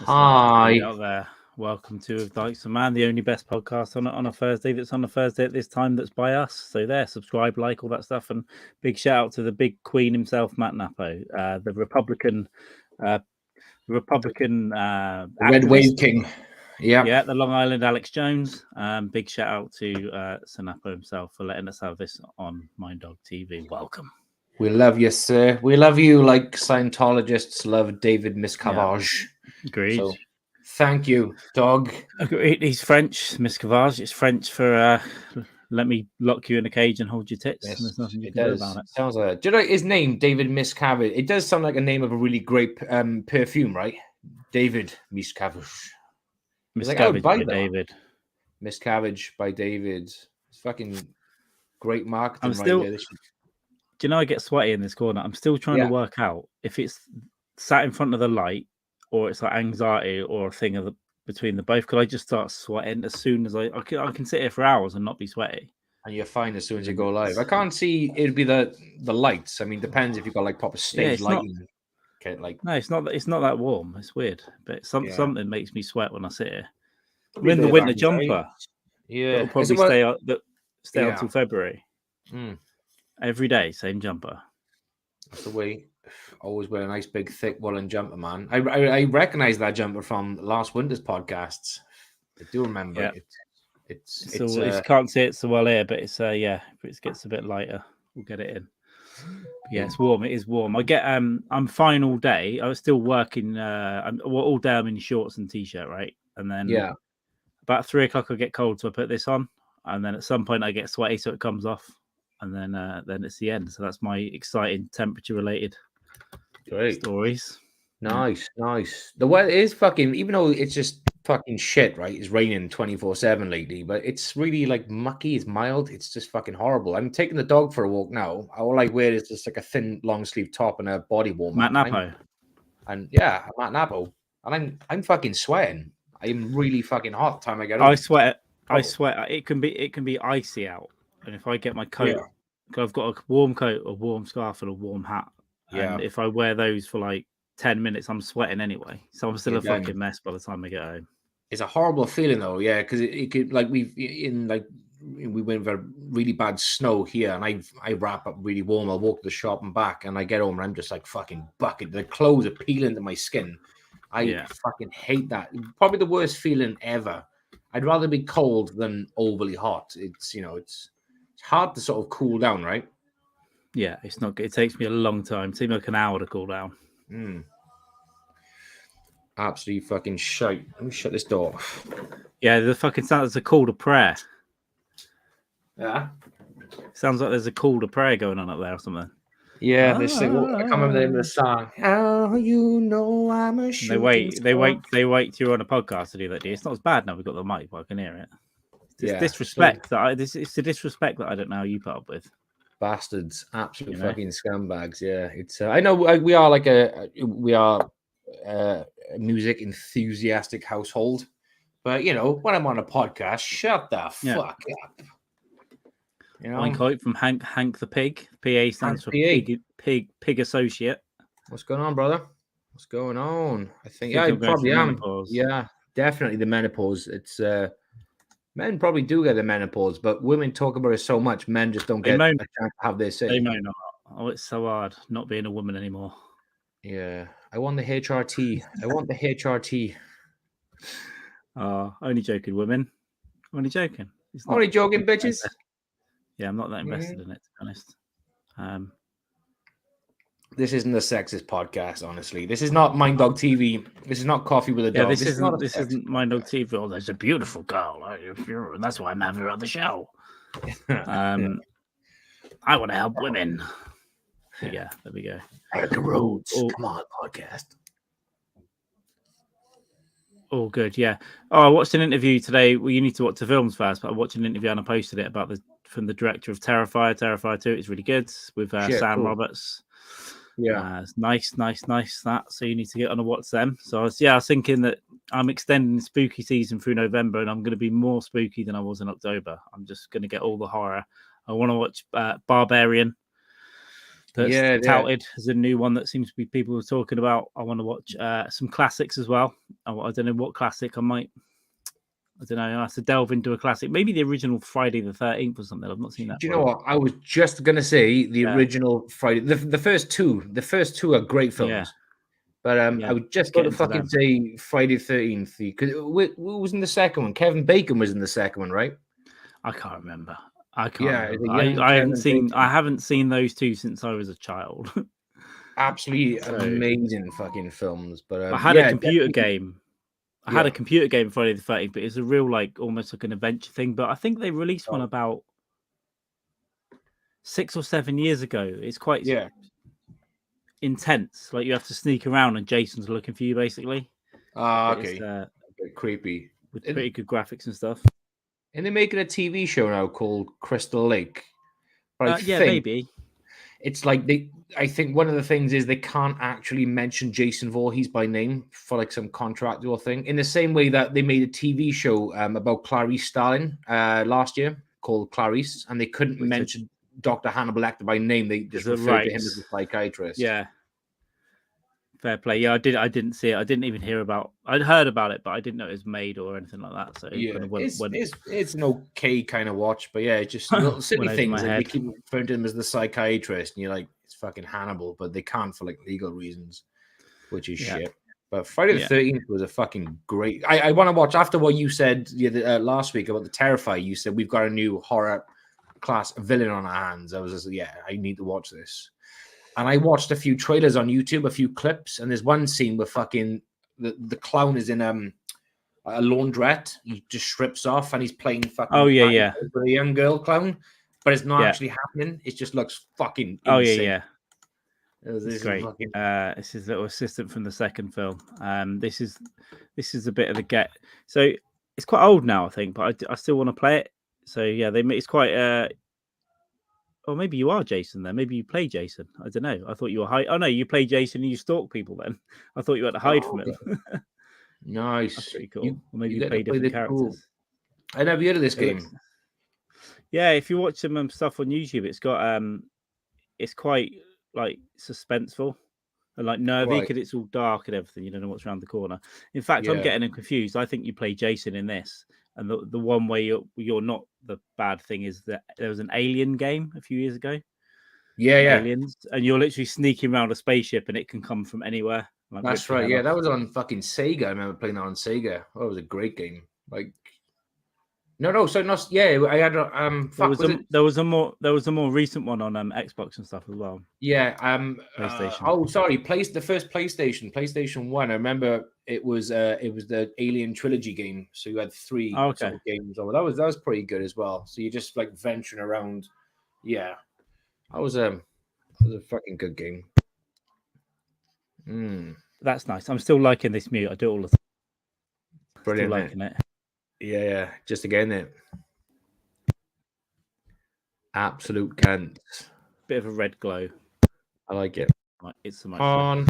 Hi. Out there. Welcome to Dykes Mann, the only best podcast on a Thursday that's on a Thursday at this time that's by us. So there, subscribe, like all that stuff, and big shout out to the big Queen himself, Matt Napo, the Republican Red activist. Wave King. Yeah, the Long Island Alex Jones. Big shout out to Sir Napo himself for letting us have this on Mind Dog TV. Welcome. We love you, sir. We love you like Scientologists love David Miscavige. Yeah. Agreed. So, thank you, dog. Agreed. He's French, Miscavige. It's French for let me lock you in a cage and hold your tits. Yes, There's nothing you it can does. do about it. Sounds like. Do you know his name, David Miscavige? It does sound like a name of a really great perfume, right? David Miscavige. Miscavige by David. Miscavige by David. It's fucking great marketing. I'm still. Right there. Do you know I get sweaty in this corner? I'm still trying to work out if it's sat in front of the light or it's like anxiety or a thing of between the both. Could I just start sweating as soon as I can sit here for hours and not be sweaty? And you're fine as soon as you go live. I can't see it'd be the lights. I mean, depends if you've got like proper stage lighting. No, it's not that warm. It's weird, but something makes me sweat when I sit here. I'm in the winter jumper. Yeah, it'll probably stay until February. Every day, same jumper. That's the way. Always wear a nice big thick woolen jumper, man. I recognize that jumper from last winter's podcasts. I do remember it. You can't see it so well here, but it's if it gets a bit lighter, we'll get it in. But yeah, it's warm. It is warm. I get I'm fine all day. I was still working. All day I'm in shorts and t-shirt, right? And then about 3 o'clock I get cold, so I put this on, and then at some point I get sweaty, so it comes off, and then it's the end. So that's my exciting temperature related stories. Nice. The weather is fucking, even though it's just fucking shit, right? It's raining 24/7 lately, but it's really like mucky. It's mild. It's just fucking horrible. I'm taking the dog for a walk now. All I wear is just like a thin long sleeve top and a body warmer. Matt Napo. I'm Matt Napo, and I'm fucking sweating. I'm really fucking hot the time I get home. I sweat. It can be icy out, and if I get my coat, I've got a warm coat, a warm scarf, and a warm hat. And if I wear those for like 10 minutes, I'm sweating anyway. So I'm still a fucking mess by the time I get home. It's a horrible feeling though, because it could, like, we went for really bad snow here, and I wrap up really warm. I'll walk to the shop and back, and I get home and I'm just like fucking bucket. The clothes are peeling to my skin. I fucking hate that. Probably the worst feeling ever. I'd rather be cold than overly hot. It's it's hard to sort of cool down, right? Yeah, it's not good. It takes me a long time. It takes me like an hour to cool down. Absolutely fucking shite. Let me shut this door. Yeah, the fucking sound. There's a call to prayer. Yeah. Sounds like there's a call to prayer going on up there or something. Yeah, they sing. I can't remember the name of the song. How you know I'm a shooting star. They wait till you're on a podcast to do that. It's not as bad now. We've got the mic, but I can hear it. It's disrespect it's the disrespect that I don't know how you put up with. Bastards, absolute fucking scumbags. Yeah, it's. I know we are like a music enthusiastic household, but when I'm on a podcast, shut the fuck up. One quote from Hank the Pig. PA stands for Pig Associate. What's going on, brother? What's going on? I think I probably am. Menopause. Yeah, definitely the menopause. It's men probably do get the menopause, but women talk about it so much. Men just don't get a chance to have their say. They moan. Oh, it's so hard not being a woman anymore. Yeah, I want the HRT. I want the HRT. Only joking, women. Only joking. Only joking, bitches. Yeah, I'm not that invested in it, to be honest. This isn't a sexist podcast, honestly. This is not Mind Dog TV. This is not Coffee with a Dog. This isn't Mind Dog TV. Oh, there's a beautiful girl. And that's why I'm having her on the show. I want to help women. Yeah, there we go. The roads. Come on, podcast. Oh, good. Yeah. Oh, I watched an interview today. Well, you need to watch the films first, but I watched an interview and I posted it from the director of Terrifier 2. It's really good with Sam Roberts. Yeah, it's nice. That. So you need to get on and watch them. So I was thinking that I'm extending the spooky season through November, and I'm going to be more spooky than I was in October. I'm just going to get all the horror. I want to watch Barbarian. That's touted as a new one that seems to be people are talking about. I want to watch some classics as well. I don't know what classic I might. I don't know. I have to delve into a classic. Maybe the original Friday the 13th or something. I've not seen that. Do you know what? I was just gonna say the original Friday. The first two. The first two are great films. Yeah. But I would just go to fucking say Friday the 13th because who was in the second one? Kevin Bacon was in the second one, right? I can't remember. I haven't seen those two since I was a child. Absolutely amazing fucking films. But I had a computer game. I had a computer game Friday the 13th, but it's a real almost like an adventure thing. But I think they released one about 6 or 7 years ago. It's quite intense. Like you have to sneak around and Jason's looking for you basically. Okay. A bit creepy. With pretty good graphics and stuff. And they're making a TV show now called Crystal Lake. Maybe. It's like I think one of the things is they can't actually mention Jason Voorhees by name for like some contractual thing. In the same way that they made a TV show about Clarice Starling last year called Clarice, and they couldn't mention Dr. Hannibal Lecter by name. They just referred to him as a psychiatrist. Yeah. Fair play. Yeah, I didn't see it. I didn't even hear about. I'd heard about it, but I didn't know it was made or anything like that. So it's an okay kind of watch, but yeah, it's just little silly things. Like they keep referring to him as the psychiatrist, and you're like, it's fucking Hannibal, but they can't for like legal reasons, which is shit. But Friday the 13th was a fucking great. I want to watch after what you said last week about the Terrifier. You said we've got a new horror class villain on our hands. I was just I need to watch this. And I watched a few trailers on YouTube, a few clips, and there's one scene where fucking the clown is in a laundrette. He just strips off and he's playing fucking with a young girl clown, but it's not actually happening. It just looks fucking insane. This is great. This is little assistant from the second film. This is a bit of a get. So it's quite old now, I think, but I still want to play it. So yeah, it's quite. Or maybe you are Jason then. Maybe you play Jason. I don't know. I thought you were hide. Oh no, you play Jason and you stalk people then. I thought you had to hide from him. Nice. That's pretty cool. Or maybe you play different characters. Cool. I never heard of this game. Yeah, if you watch some stuff on YouTube, it's got it's quite like suspenseful and like nervy because it's all dark and everything. You don't know what's around the corner. In fact, I'm getting confused. I think you play Jason in this. And the one way you're not the bad thing is that there was an Alien game a few years ago. Aliens, and you're literally sneaking around a spaceship, and it can come from anywhere. Like, that's right. Yeah, that was on fucking Sega. I remember playing that on Sega. Oh, it was a great game. Like, so not. Yeah, I had. There was a more recent one on Xbox and stuff as well. Yeah. PlayStation. Sorry. The first PlayStation 1. I remember it was the Alien trilogy game. So you had 3 sort of games over. That was pretty good as well. So you're just like venturing around. Yeah, that was a fucking good game. That's nice. I'm still liking this mute. I do all the time. Brilliant. Still liking it. Yeah. Just again it. Absolute cunt. Bit of a red glow. I like it. It's so much fun.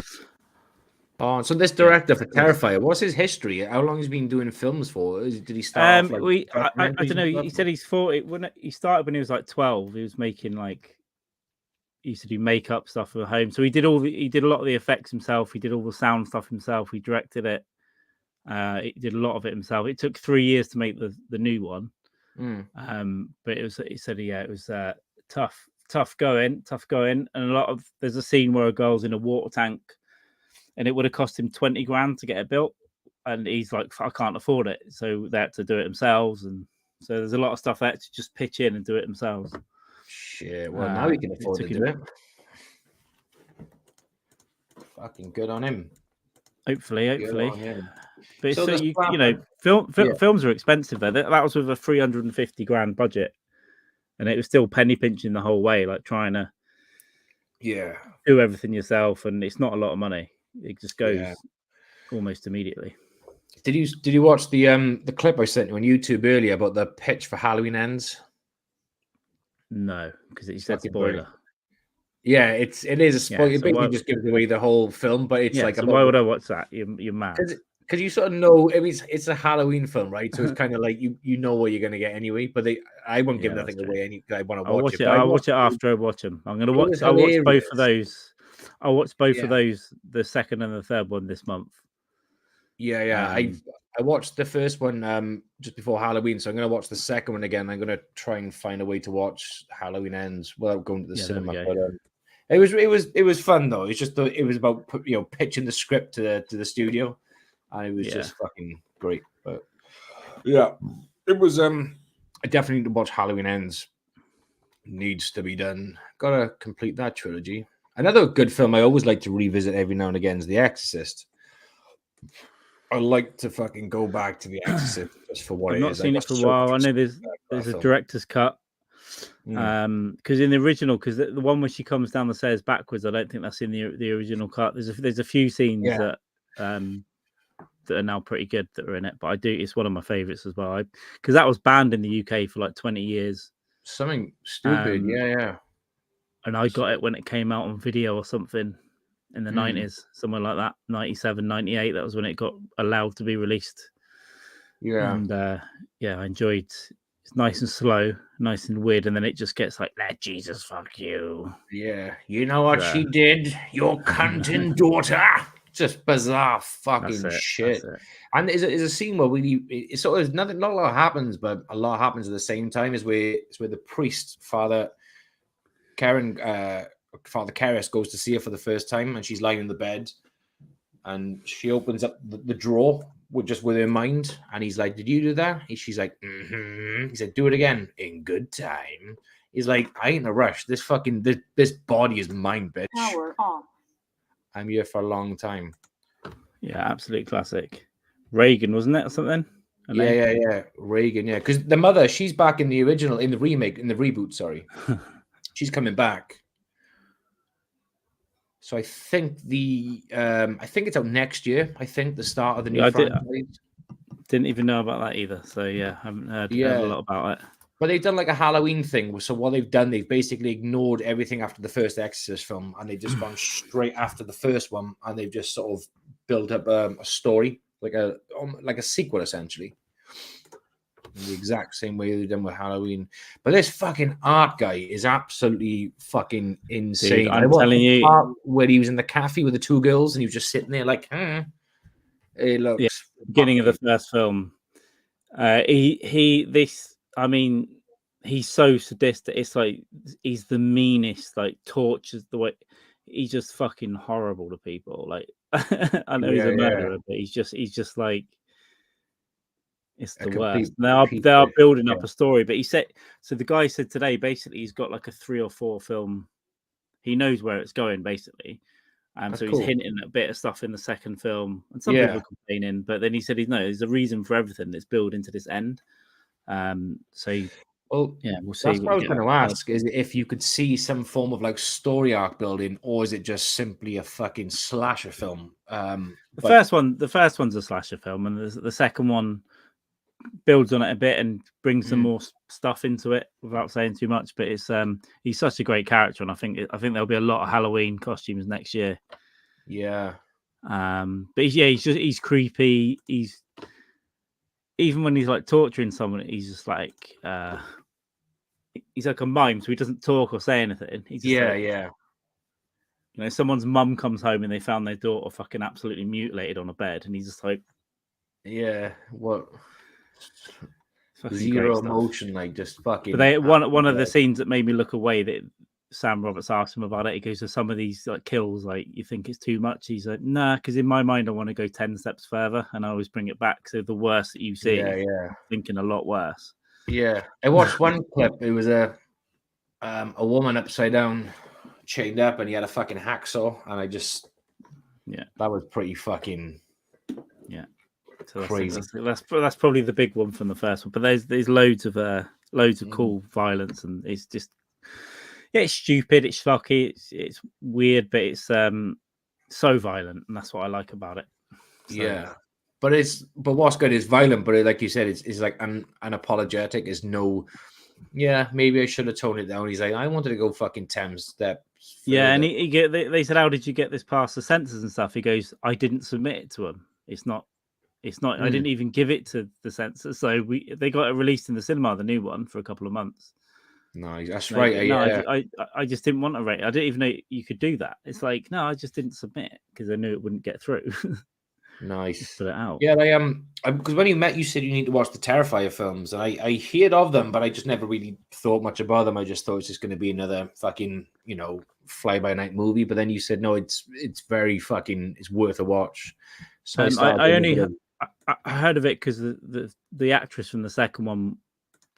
So this director for Terrifier, what's his history? How long has he been doing films for? Did he start? I don't know. He said he's 40. When he started when he was like 12, he was making he used to do makeup stuff at home. So he did a lot of the effects himself. He did all the sound stuff himself. He directed it. He did a lot of it himself. It took 3 years to make the new one. But he said it was tough going. And there's a scene where a girl's in a water tank, and it would have cost him 20 grand to get it built, and he's like, I can't afford it, so they had to do it themselves. And so there's a lot of stuff they had to just pitch in and do it themselves. Shit. Well, now he can afford to do it. Fucking good on him. Hopefully. But so films are expensive though. That was with a 350 grand budget, and it was still penny pinching the whole way, like trying to do everything yourself, and it's not a lot of money. It just goes almost immediately. Did you watch the clip I sent you on YouTube earlier about the pitch for Halloween Ends? No, because it said spoiler. Yeah, it is a spoiler. It basically just gives away the whole film, but it's like. So why would I watch that? You're mad. Because you sort of know it's a Halloween film, right? So it's kind of like you know what you're going to get anyway. But I won't give nothing away. I want to watch it. I'll watch it after I watch them. I'm going to watch. I'll watch both of those. I'll watch both of those, the second and the third one this month. Yeah. I watched the first one just before Halloween, so I'm going to watch the second one again. I'm going to try and find a way to watch Halloween Ends without going to the cinema. But it was fun though. It's just it was about pitching the script to the studio, and it was just fucking great. But yeah, it was. I definitely need to watch Halloween Ends. Needs to be done. Gotta complete that trilogy. Another good film I always like to revisit every now and again is The Exorcist. I like to fucking go back to The Exorcist just for what I've it not is. seen it for a while. I know there's a director's cut. Because in the original, because the one where she comes down the stairs backwards, I don't think that's in the original cut. There's a few scenes that are now pretty good that are in it, but it's one of my favorites as well. Because that was banned in the UK for like 20 years. Something stupid, yeah. And I got it when it came out on video or something in the 90s, somewhere like that, 97, 98. That was when it got allowed to be released. Yeah. And I enjoyed. It's nice and slow, nice and weird, and then it just gets like, let Jesus fuck you. Yeah. You know what she did? Your cunting daughter. Just bizarre fucking shit. And there's a scene where it's sort of not a lot happens, but a lot happens at the same time. It's where the priest, Father Karras, goes to see her for the first time, and she's lying in the bed, and she opens up the drawer with her mind, and he's like, "Did you do that?" She's like, "Mm-hmm." He said, "Do it again in good time." He's like, "I ain't in a rush. This body is mine, bitch. Power off. I'm here for a long time." Yeah, absolute classic. Reagan, wasn't it, or something? Yeah. Reagan, yeah. Because the mother, she's back in the original, in the remake, in the reboot, sorry. She's coming back. So I think it's out next year. I think the start of the new franchise. Didn't even know about that either. So yeah, I haven't heard a lot about it. But they've done like a Halloween thing. So what they've done, they've basically ignored everything after the first Exorcist film, and they've just gone straight after the first one, and they've just sort of built up a story, like a sequel essentially. In the exact same way they've done with Halloween. But this fucking art guy is absolutely fucking insane. Dude, I'm telling you, where he was in the cafe with the two girls and he was just sitting there like, it looks beginning of the first film. He's so sadistic. It's like he's the meanest, like tortures the way he's just fucking horrible to people. Like I know he's a murderer, but he's just like, it's the worst. They are building up a story, but he said, so the guy said today, basically he's got like a 3 or 4 film. He knows where it's going, basically. So he's hinting at a bit of stuff in the second film, and some people are complaining, but then he said there's a reason for everything that's built into this end. We'll see. That's what I was going to ask: is if you could see some form of like story arc building, or is it just simply a fucking slasher film? The first one's a slasher film, and the second one builds on it a bit and brings some more stuff into it without saying too much. But it's he's such a great character, and I think there'll be a lot of Halloween costumes next year. Yeah. But he's creepy. He's, even when he's like torturing someone, he's just like he's like a mime, so he doesn't talk or say anything. He's just yeah. You know, someone's mum comes home and they found their daughter fucking absolutely mutilated on a bed, and he's just like, what? Zero emotion, like just fucking. But one of the scenes that made me look away, that Sam Roberts asked him about it. He goes, "So some of these like kills, like you think it's too much?" He's like, "Nah, because in my mind I want to go 10 steps further, and I always bring it back. So the worst that you see, thinking a lot worse." Yeah, I watched one clip. It was a woman upside down, chained up, and he had a fucking hacksaw, and I just that was pretty fucking so crazy. That's probably the big one from the first one. But there's loads of cool violence, and it's just it's stupid, it's schlocky, it's weird, but it's so violent, and that's what I like about it. So, but what's good is violent, but like you said, it's like unapologetic. Is no, maybe I should have toned it down. He's like, I wanted to go fucking 10 steps further. And they said, how did you get this past the censors and stuff? He goes, I didn't submit it to them. It's not. I didn't even give it to the censors. So they got it released in the cinema, the new one, for a couple of months. No, that's right. I just didn't want to rate. I didn't even know you could do that. It's like, no, I just didn't submit it because I knew it wouldn't get through. Nice. Just put it out. Yeah, because when you met, you said you need to watch the Terrifier films, and I heard of them, but I just never really thought much about them. I just thought it's just going to be another fucking, fly by night movie. But then you said no, it's very fucking, it's worth a watch. So I heard of it because the actress from the second one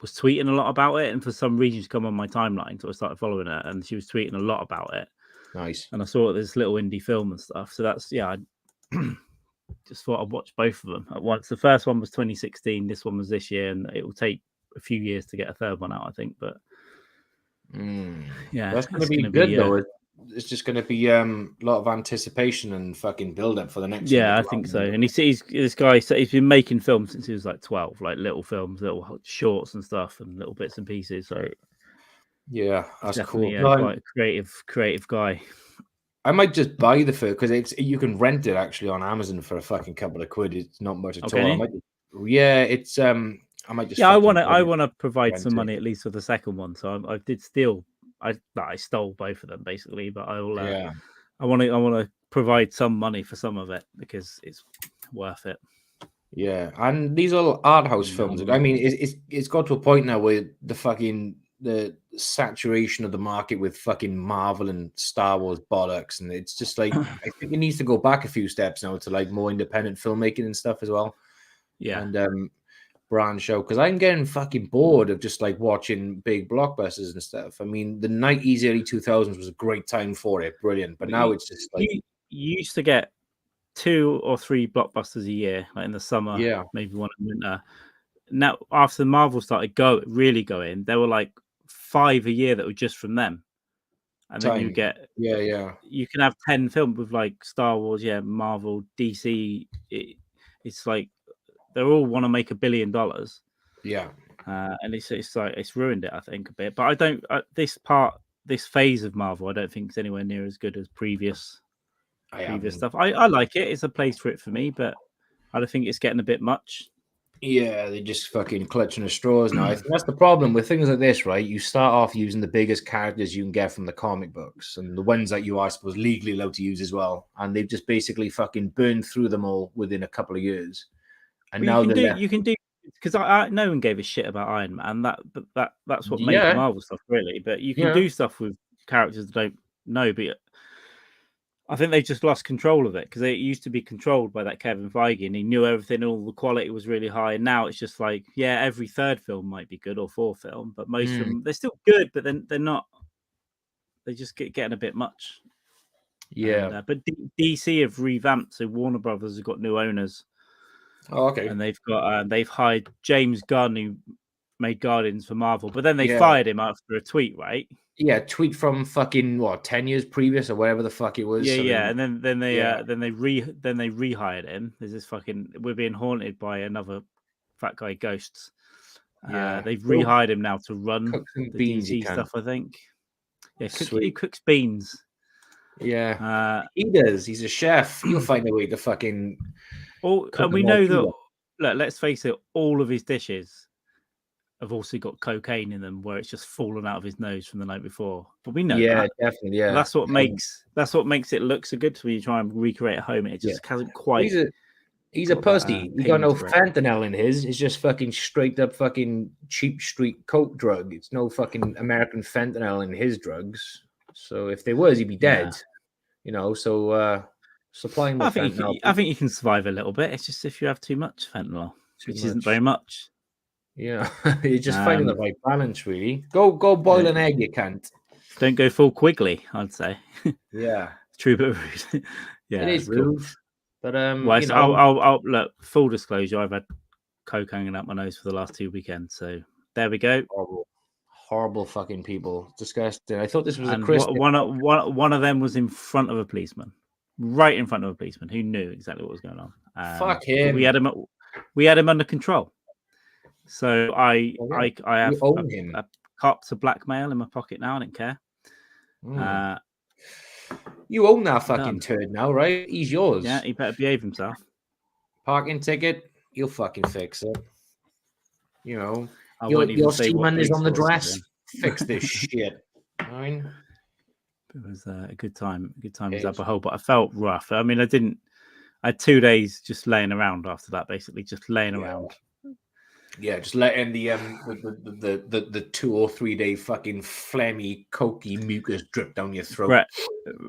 was tweeting a lot about it, and for some reason she come on my timeline, so I started following her, and she was tweeting a lot about it. Nice. And I saw this little indie film and stuff. So that's I just thought I'd watch both of them at once. The first one was 2016, this one was this year, and it will take a few years to get a third one out, I think. But yeah, that's going to be good though. It's just going to be a lot of anticipation and fucking build up for the next. Yeah, I think so. And he's this guy. He's been making films since he was like 12, like little films, little shorts and stuff, and little bits and pieces. So yeah, that's cool. Quite a creative guy. I might just buy the film because you can rent it actually on Amazon for a fucking couple of quid. It's not much at all. It's I might just. Yeah, I want to provide some money at least for the second one. So I did steal. I stole both of them basically, but I will. I want to provide some money for some of it because it's worth it. Yeah, and these are art house films. I mean, it's got to a point now where the saturation of the market with fucking Marvel and Star Wars bollocks, and it's just like I think it needs to go back a few steps now to like more independent filmmaking and stuff as well. Yeah, and branch out because I'm getting fucking bored of just like watching big blockbusters and stuff. I mean, the 90s, early 2000s was a great time for it, brilliant. But now it's just like you used to get 2 or 3 blockbusters a year, like in the summer, maybe one in winter. Now, after Marvel started really going, there were like 5 a year that were just from them, and then you get you can have 10 films with like Star Wars, Marvel, DC. It's like they all want to make $1 billion. And it's like it's ruined it, I think, a bit. But I don't this phase of Marvel, I don't think is anywhere near as good as previous stuff. I like it. It's a place for it for me, but I don't think it's getting a bit much. Yeah, they're just fucking clutching the straws now. I think that's the problem with things like this, right? You start off using the biggest characters you can get from the comic books and the ones that you are, I suppose, legally allowed to use as well. And they've just basically fucking burned through them all within a couple of years. And now you can do because no one gave a shit about Iron Man. That's what made the Marvel stuff really. But you can do stuff with characters that don't know. But I think they just lost control of it because it used to be controlled by that Kevin Feige, and he knew everything. All the quality was really high, and now it's just like every third film might be good or fourth film, but most of them they're still good, but then they're not. They just getting a bit much. Yeah, but DC have revamped, so Warner Brothers have got new owners. Oh, okay. And they've hired James Gunn, who made Guardians for Marvel, but then they fired him after a tweet, right? Yeah, tweet from fucking 10 years previous or whatever the fuck it was. And then they rehired him. There's this fucking we're being haunted by another fat guy ghosts. They've rehired him now to run the DC stuff, I think. Yeah, he cooks beans. Yeah, he does. He's a chef. He'll find a way to fucking. And we know that. Look, let's face it. All of his dishes have also got cocaine in them, where it's just fallen out of his nose from the night before. But we know that. Definitely. Yeah, that's what makes it look so good when you try and recreate a home. It just hasn't quite. He's a pussy. He got no fentanyl in his. It's just fucking straight up fucking cheap street coke drug. It's no fucking American fentanyl in his drugs. So if there was, he'd be dead. So supplying with fentanyl. I think you can survive a little bit. It's just if you have too much fentanyl, which isn't very much. Yeah, you're just finding the right balance, really. Go boil an egg, you can't. Don't go full Quigley, I'd say. Yeah, true, but rude. It is rude. But I'll look. Full disclosure, I've had coke hanging out my nose for the last 2 weekends. So there we go. Horrible fucking people. Disgusting. I thought this was a Christmas. One of them was in front of a policeman, right in front of a policeman who knew exactly what was going on. Fuck him. We had him under control. So I have a cop to blackmail in my pocket now. I don't care. You own that fucking turd now, right? He's yours. Yeah, he better behave himself. Parking ticket, you'll fucking fix it. Your seaman is on the dress. Fix this shit. Fine. It was a good time. A good time was up a hole, but I felt rough. I mean, I didn't I had 2 days just laying around after that, basically just laying around. Yeah, just letting the 2 or 3 day fucking phlegmy, cokey mucus drip down your throat.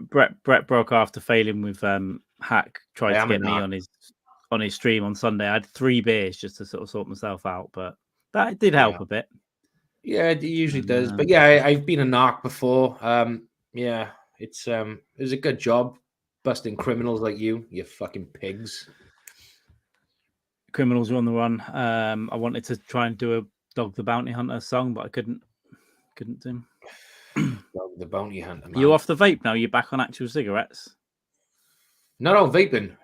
Brett broke after failing with Hack. Tried to get me on his stream on Sunday. I had 3 beers just to sort of sort myself out, but that did help a bit. Yeah, it usually does. But yeah, I've been a narc before. Yeah, it was a good job busting criminals like you fucking pigs. Criminals are on the run. I wanted to try and do a Dog the Bounty Hunter song, but I couldn't do. Dog the Bounty Hunter, man. You off the vape now? You're back on actual cigarettes? No, vaping.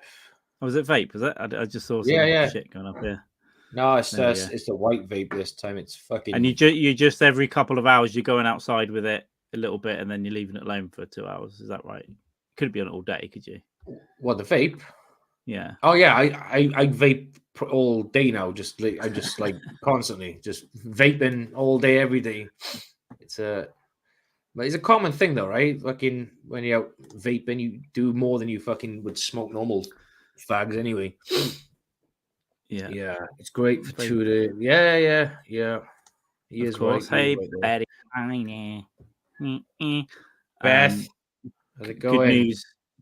Oh, was it vape? Was it? I just saw some shit going up here. No, it's the white vape this time. It's fucking. And you just every couple of hours you're going outside with it a little bit, and then you're leaving it alone for 2 hours. Is that right? Could be on it all day, could you? What, the vape? Yeah. Oh yeah, I vape all day now. I just like constantly just vaping all day, every day. It's a common thing though, right? Fucking when you're out vaping, you do more than you fucking would smoke normal fags anyway. Yeah, it's great for 2 days. Yeah. He of is course. Right, hey, Beth, how's it going?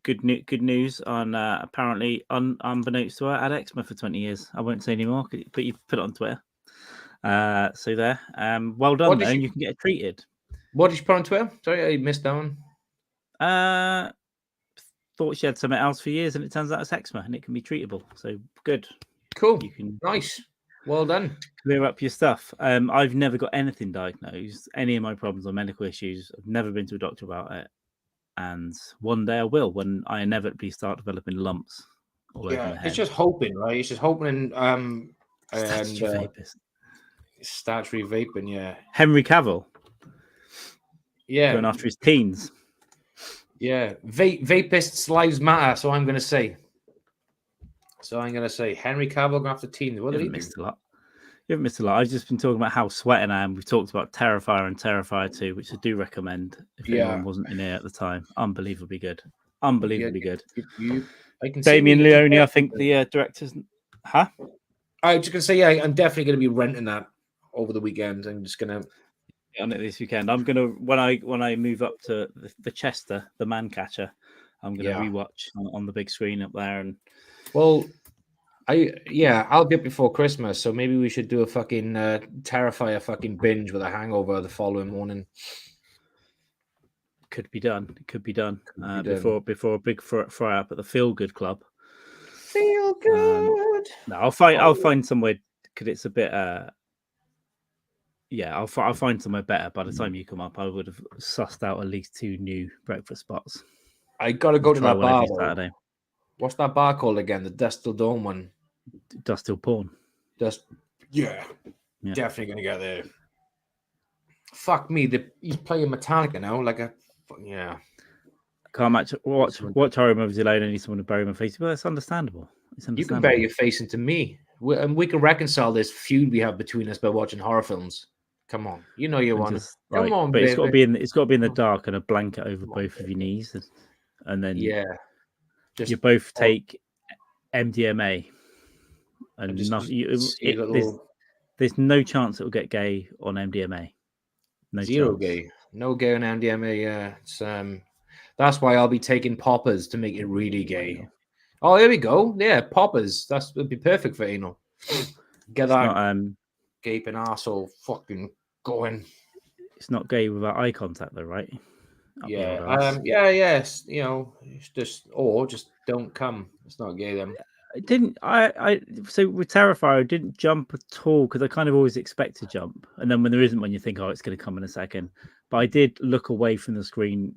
Good news on apparently unbeknownst to her, I had eczema for 20 years. I won't say anymore, but you put it on Twitter. So there. Well done, though. You can get it treated. What did you put on Twitter? Sorry, I missed that one. Thought she had something else for years, and it turns out it's eczema, and it can be treatable. So good. Cool. Nice. Well done. Clear up your stuff. I've never got anything diagnosed. Any of my problems or medical issues, I've never been to a doctor about it. And one day I will, when I inevitably start developing lumps all over my head. It's just hoping, right? It's just hoping. Statutory vaping, yeah. Henry Cavill. Yeah. Going after his teens. Yeah. Vapists' lives matter, so I'm going to say. Henry Cavill going after teens. What did he do? You haven't missed a lot. I've just been talking about how sweating I am. We've talked about Terrifier and Terrifier 2, which I do recommend if anyone wasn't in here at the time. Unbelievably good. Good. Damien Leone, I think the director's... Huh? I was just going to say, I'm definitely going to be renting that over the weekend. I'm just going to... on it this weekend. I'm going to, when I move up to the Chester, the Man Catcher, I'm going to rewatch on the big screen up there. And well... I'll get before Christmas, so maybe we should do a fucking Terrifier fucking binge with a hangover the following morning. Could be done. Before a big fry up at the Feel Good Club. Feel good. No, I'll find somewhere because it's a bit. I'll find somewhere better. By the time you come up, I would have sussed out at least 2 new breakfast spots. I gotta go to that bar Saturday. What's that bar called again? The Dust Till Dawn one. Dust Till Porn. Definitely gonna get there. Fuck me, he's playing Metallica now. Can't match. Watch horror movies alone. I need someone to bury my face. Well, that's understandable. You can bury your face into me, and we can reconcile this feud we have between us by watching horror films. Come on, you know you want to. Come on, but baby. It's got to be in the dark and a blanket over both of your knees, and then you both take MDMA, and there's no chance it will get gay on MDMA. No Zero chance. Gay. No gay on MDMA. Yeah, it's that's why I'll be taking poppers to make it really gay. Oh, there we go. Yeah, poppers. Would be perfect for anal. Get that gaping arsehole fucking going. It's not gay without eye contact, though, right? Yes. You know, just don't come. It's not gay then. So with Terrifier, I didn't jump at all because I kind of always expect to jump, and then when there isn't one, you think, oh, it's going to come in a second. But I did look away from the screen,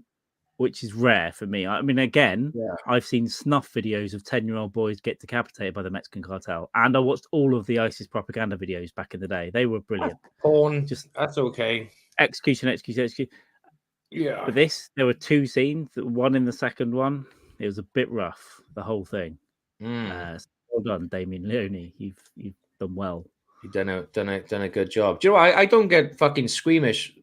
which is rare for me. I mean, again, I've seen snuff videos of 10-year-old boys get decapitated by the Mexican cartel, and I watched all of the ISIS propaganda videos back in the day. They were brilliant. Porn, that's okay. Execution. Yeah. But there were 2 scenes. One in the second one, it was a bit rough. The whole thing. So well done, Damien Leone. You've done well. You've done a good job. Do you know what? I don't get fucking squeamish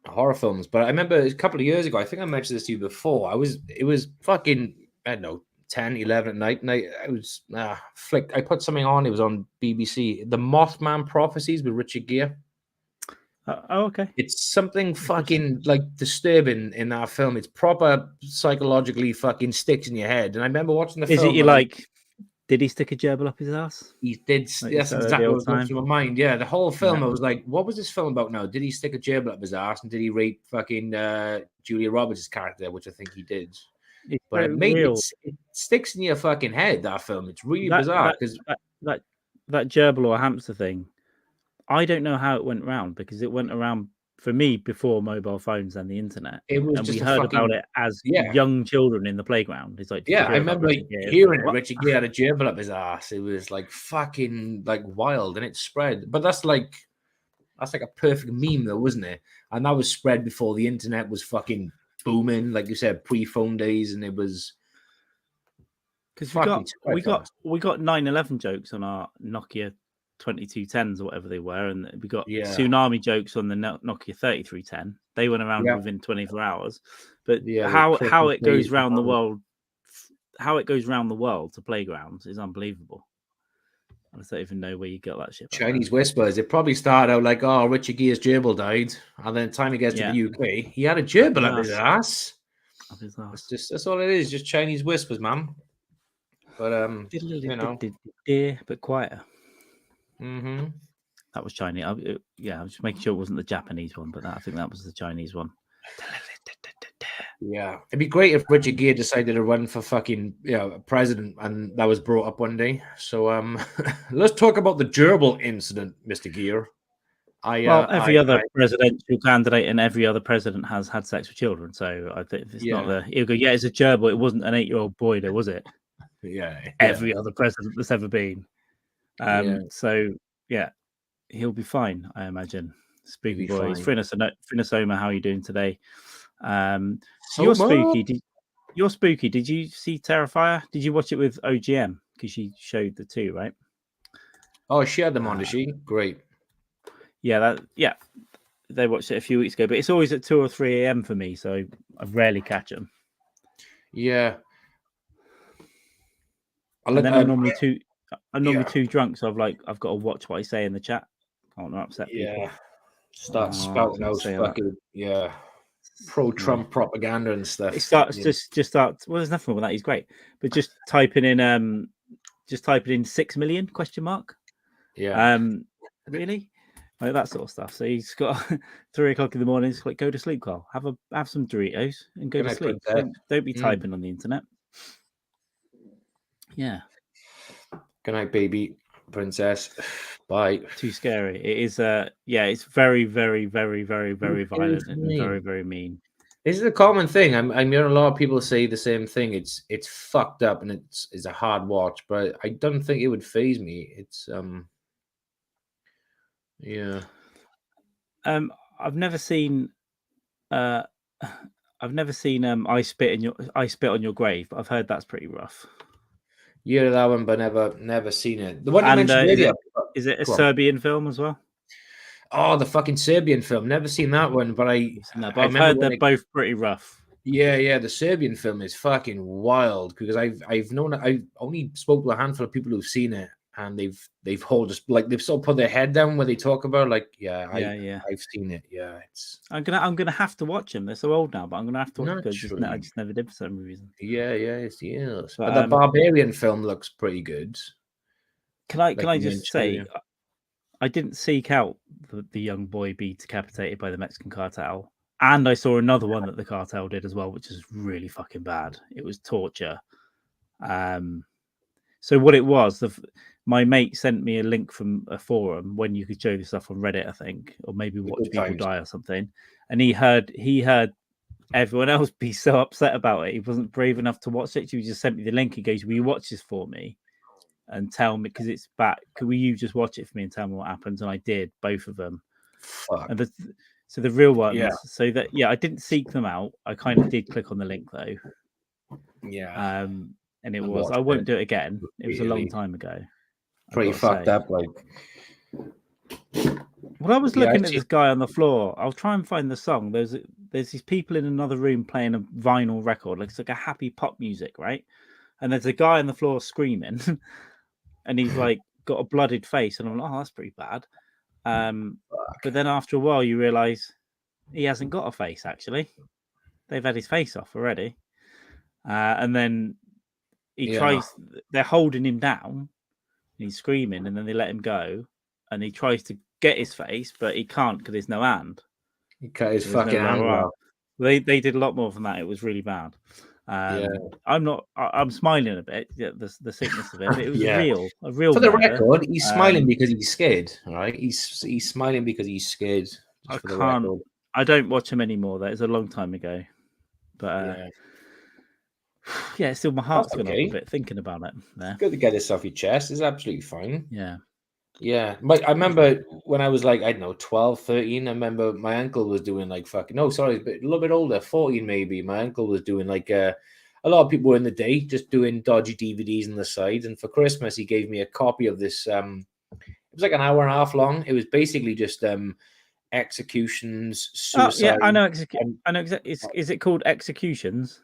horror films, but I remember a couple of years ago, I think I mentioned this to you before. It was fucking, I don't know, 10, 11 at night, and I was flicked. I put something on. It was on BBC. The Mothman Prophecies with Richard Gere. Okay. It's something fucking like disturbing in that film. It's proper psychologically fucking sticks in your head. And I remember watching the film. Is it you like? Did he stick a gerbil up his ass? He did. Like That's exactly what was going through my mind. Yeah, the whole film, I was like, what was this film about now? Did he stick a gerbil up his ass, and did he rape fucking Julia Roberts' character, which I think he did? It's but it sticks in your fucking head, that film. It's really bizarre because that gerbil or hamster thing, I don't know how it went around, because it went around for me before mobile phones and the internet. It was and just we heard about it as young children in the playground. It's like, I remember hearing it. Richard Gere had a gerbil up his ass. It was like fucking like wild, and it spread. But that's like a perfect meme, though, wasn't it? And that was spread before the internet was fucking booming, like you said, pre-phone days, and it was because we got 9/11 jokes on our Nokia 2210s or whatever they were, and we got tsunami jokes on the Nokia 3310. They went around within 24 hours. But how it goes around the world, to playgrounds is unbelievable. I don't even know where you get that shit. Chinese whispers. It probably started out like, oh, Richard Gere's gerbil died, and then time he gets to the UK, he had a gerbil up his ass. That's all it is. Just Chinese whispers, man. But but quieter. Mm-hmm. That was Chinese. I was just making sure it wasn't the Japanese one, but I think that was the Chinese one. Yeah, it'd be great if Richard Gere decided to run for fucking president, and that was brought up one day. So let's talk about the gerbil incident, Mr. Gere. Every other presidential candidate and every other president has had sex with children. So I think if it's not he'll go, it's a gerbil. It wasn't an 8-year-old boy, though, was it? Every other president that's ever been. So he'll be fine, I imagine. Spooky boys. Finisoma, how are you doing today? You're spooky. You're spooky. Did you see Terrifier? Did you watch it with OGM? Because she showed the two, right? Oh, she had them on, did she? Great. Yeah, they watched it a few weeks ago, but it's always at 2 or 3 a.m. for me, so I rarely catch them. Yeah. I'm normally too drunk, so I've got to watch what I say in the chat. I don't want to upset people. Start spouting out fucking pro-Trump propaganda and stuff. It starts well, there's nothing wrong with that. He's great, but just typing in 6 million ? Yeah. Really, like that sort of stuff. So he's got 3 o'clock in the morning. It's like, go to sleep, Carl. Have some Doritos and go to sleep. Don't be typing on the internet. Yeah. Good night, baby princess. Bye. Too scary. It is. It's very, very, very, very, very violent and very, very mean. This is a common thing. I'm hearing a lot of people say the same thing. It's fucked up and it's a hard watch, but I don't think it would faze me. It's I've never seen I spit on your grave, but I've heard that's pretty rough. Yeah, that one, but never seen it. The one you mentioned earlier. Is it a Serbian film as well? Oh, the fucking Serbian film. Never seen that one, but I've heard they're both pretty rough. Yeah, the Serbian film is fucking wild because I've only spoke to a handful of people who've seen it, and they've all just they've sort of put their head down where they talk about I've seen it. Yeah, it's. I'm gonna have to watch them. They're so old now, but I'm gonna have to watch them. I just never did for some reason. Yes. But the Barbarian film looks pretty good. Can I just say, I didn't seek out the young boy be decapitated by the Mexican cartel, and I saw another one that the cartel did as well, which is really fucking bad. It was torture. So what it was, my mate sent me a link from a forum when you could show this stuff on Reddit, I think, or maybe Watch People Die or something. And he heard everyone else be so upset about it. He wasn't brave enough to watch it. So he just sent me the link. He goes, "Will you watch this for me and tell me, because it's back? Will you just watch it for me and tell me what happens?" And I did, both of them. Fuck. And so the real ones. Yeah. So that I didn't seek them out. I kind of did click on the link though. Yeah. And it was. I won't do it again. It was a long time ago. Pretty fucked up, like. Well, I was looking at this guy on the floor. I'll try and find the song. There's these people in another room playing a vinyl record. It's like a happy pop music, right? and there's a guy on the floor screaming, and he's like got a blooded face, and I'm like, oh, that's pretty bad. But then after a while, you realise he hasn't got a face. Actually, they've had his face off already, and then he tries. They're holding him down. He's screaming, and then they let him go, and he tries to get his face, but he can't because there's no hand. He cut his fucking hand off. They did a lot more than that. It was really bad. I'm smiling a bit. Yeah, the sickness of it. But it was real. For the record, he's smiling because he's scared. All right, he's smiling because he's scared. I don't watch him anymore. That is a long time ago. But yeah, still my heart's gone up a bit thinking about it. There. Good to get this off your chest. It's absolutely fine. Yeah. Yeah. I remember when I was like, I don't know, 12, 13, I remember my uncle was doing like fucking, no, sorry, but a little bit older, 14 maybe. My uncle was doing like a lot of people were in the day just doing dodgy DVDs on the side. And for Christmas, he gave me a copy of this. It was like an hour and a half long. It was basically just executions, suicide. Oh, yeah, I know. I know exactly. Is it called Executions?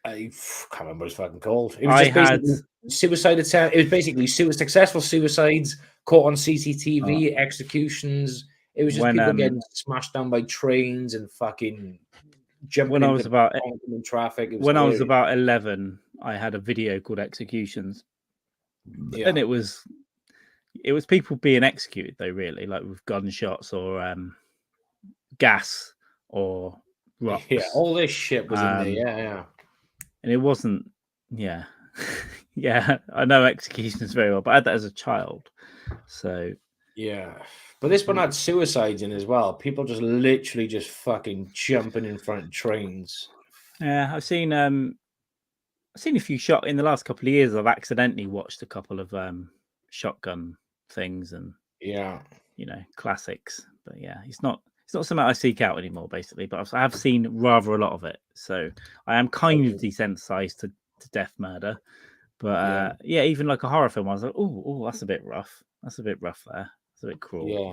I can't remember what it's fucking called. It was basically suicide attempt. It was basically successful suicides caught on CCTV, executions. It was just people getting smashed down by trains and fucking jumping when I was about in traffic. When I was about 11, I had a video called Executions, and it was people being executed though, really, like with gunshots or gas or rocks. Yeah, all this shit was in there. Yeah. And it wasn't, yeah. I know Executions very well, but I had that as a child. So yeah. But this one had suicides in as well. People just literally just fucking jumping in front of trains. Yeah, I've seen a few shot in the last couple of years. I've accidentally watched a couple of shotgun things and classics. But yeah, it's not something I seek out anymore, basically. But I have seen rather a lot of it, so I am kind of desensitized to death murder. But even like a horror film, I was like, oh, that's a bit rough. That's a bit rough there. It's a bit cruel. Yeah,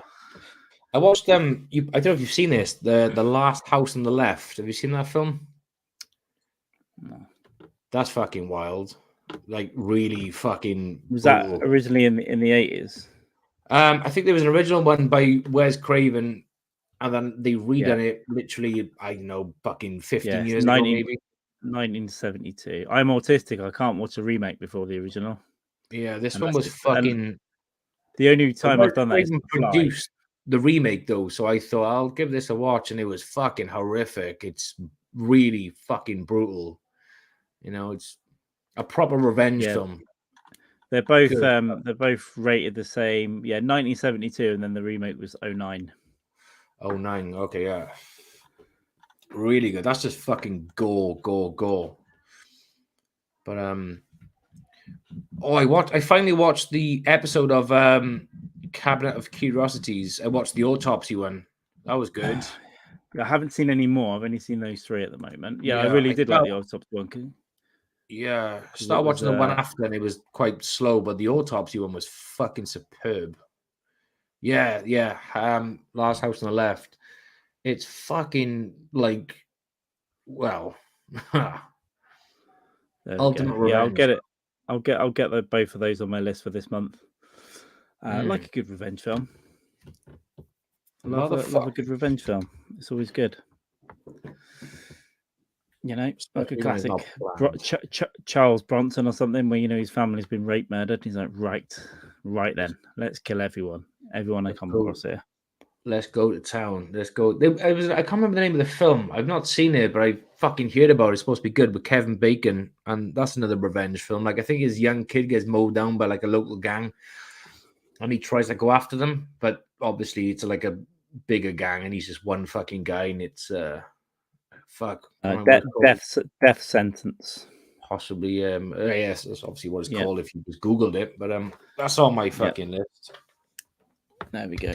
I watched I don't know if you've seen this, the Last House on the Left. Have you seen that film? No. That's fucking wild. Like really fucking. Was brutal. That originally in the 80s? I think there was an original one by Wes Craven. And then they redone it literally, I don't know, fucking 15 years ago, maybe. 1972. I'm autistic. I can't watch a remake before the original. Yeah, this one was fucking... The only time I've done that is produced the remake, though, so I thought, I'll give this a watch, and it was fucking horrific. It's really fucking brutal. You know, it's a proper revenge film. They're both rated the same. Yeah, 1972, and then the remake was 09. 09, okay, yeah. Really good. That's just fucking go. But I finally watched the episode of Cabinet of Curiosities. I watched the autopsy one. That was good. I haven't seen any more. I've only seen those 3 at the moment. Yeah, I really did like the autopsy one. Yeah, I started watching the one after, and it was quite slow, but the autopsy one was fucking superb. Yeah. Last House on the Left. It's fucking like, well, ultimate revenge. Yeah, I'll get it. I'll get both of those on my list for this month. Like a good revenge film. Love a good revenge film. It's always good. You know, like a classic Charles Bronson or something, where his family's been raped, murdered. He's like, right then, let's kill everyone I come across here. Let's go to town. Let's go. I can't remember the name of the film. I've not seen it, but I fucking heard about it. It's supposed to be good with Kevin Bacon, and that's another revenge film. Like, I think his young kid gets mowed down by like a local gang, and he tries to go after them, but obviously it's like a bigger gang, and he's just one fucking guy, and it's fuck. Death sentence. Possibly. Yes, that's obviously what it's called if you just Googled it. But that's on my fucking list. There we go.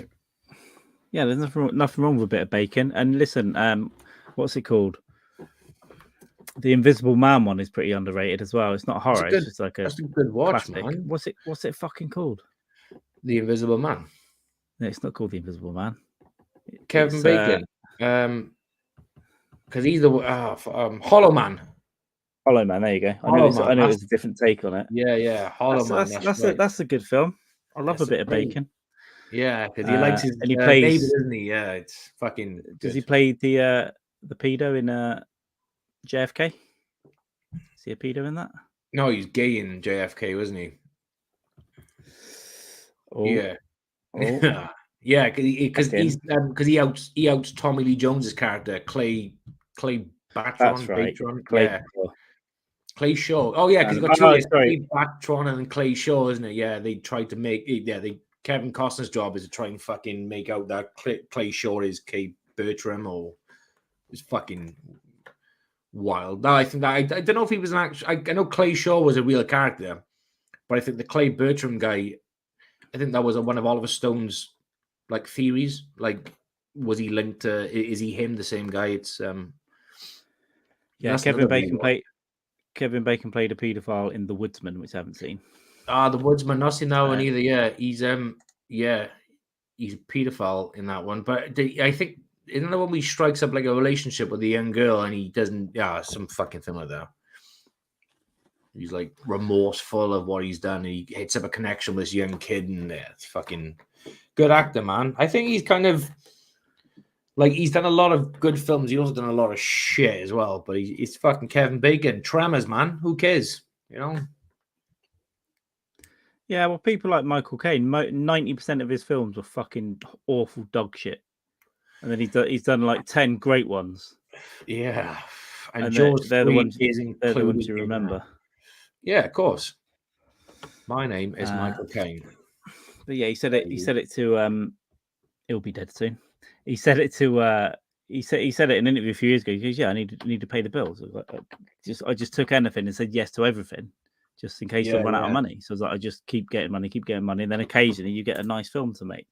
Yeah, there's nothing wrong with a bit of bacon. And listen, what's it called? The Invisible Man one is pretty underrated as well. It's not horror. It's just like that's a good watch, classic. Man. What's it fucking called? The Invisible Man. No, it's not called The Invisible Man. Kevin Bacon. Because he's the Hollow Man. Hollow Man. There you go. Hollow I Man. know it was a different take on it. Yeah, Hollow Man. That's right. That's a good film. I love That's a bit of Bacon. Yeah, because he likes his and he neighbor, plays. doesn't he? Yeah, it's fucking. Does Good. he play the pedo in JFK? Is he a pedo in that? No, he's gay in JFK, wasn't he? Oh, yeah, oh. yeah, because he outs Tommy Lee Jones's character Clay Batron. That's right. Batron, Clay. yeah. Clay Shaw. Oh yeah, because he's got two. Clay Batron and Clay Shaw, isn't it? Yeah, they tried to make. Yeah, Kevin Costner's job is to try and fucking make out that Clay Shaw is Clay Bertram or is fucking wild. No, I think that I don't know if he was an actual. I know Clay Shaw was a real character, but I think the Clay Bertram guy, I think that was one of Oliver Stone's like theories. Like, was he linked to? Is he him? The same guy? It's yeah. Kevin Bacon played a paedophile in The Woodsman, which I haven't seen. The Woodsman, not seen that one either. Yeah, he's a paedophile in that one. But I think isn't that when he strikes up like a relationship with a young girl and he doesn't? Yeah, some fucking thing like that. He's like remorseful of what he's done. And he hits up a connection with this young kid, and it's fucking good actor, man. I think he's kind of like he's done a lot of good films. He's also done a lot of shit as well. But he's fucking Kevin Bacon. Tremors, man. Who cares? You know. Yeah, well, people like Michael Caine, 90% of his films were fucking awful dog shit, and then he's done like 10 great ones. Yeah, and they're the ones you remember. Yeah, of course. My name is Michael Caine. But yeah, he said it to he'll be dead soon. He said it to he said it in an interview a few years ago. He goes, yeah, I need to pay the bills. I just took anything and said yes to everything, just in case I run out of money. So I was like, I just keep getting money, and then occasionally you get a nice film to make.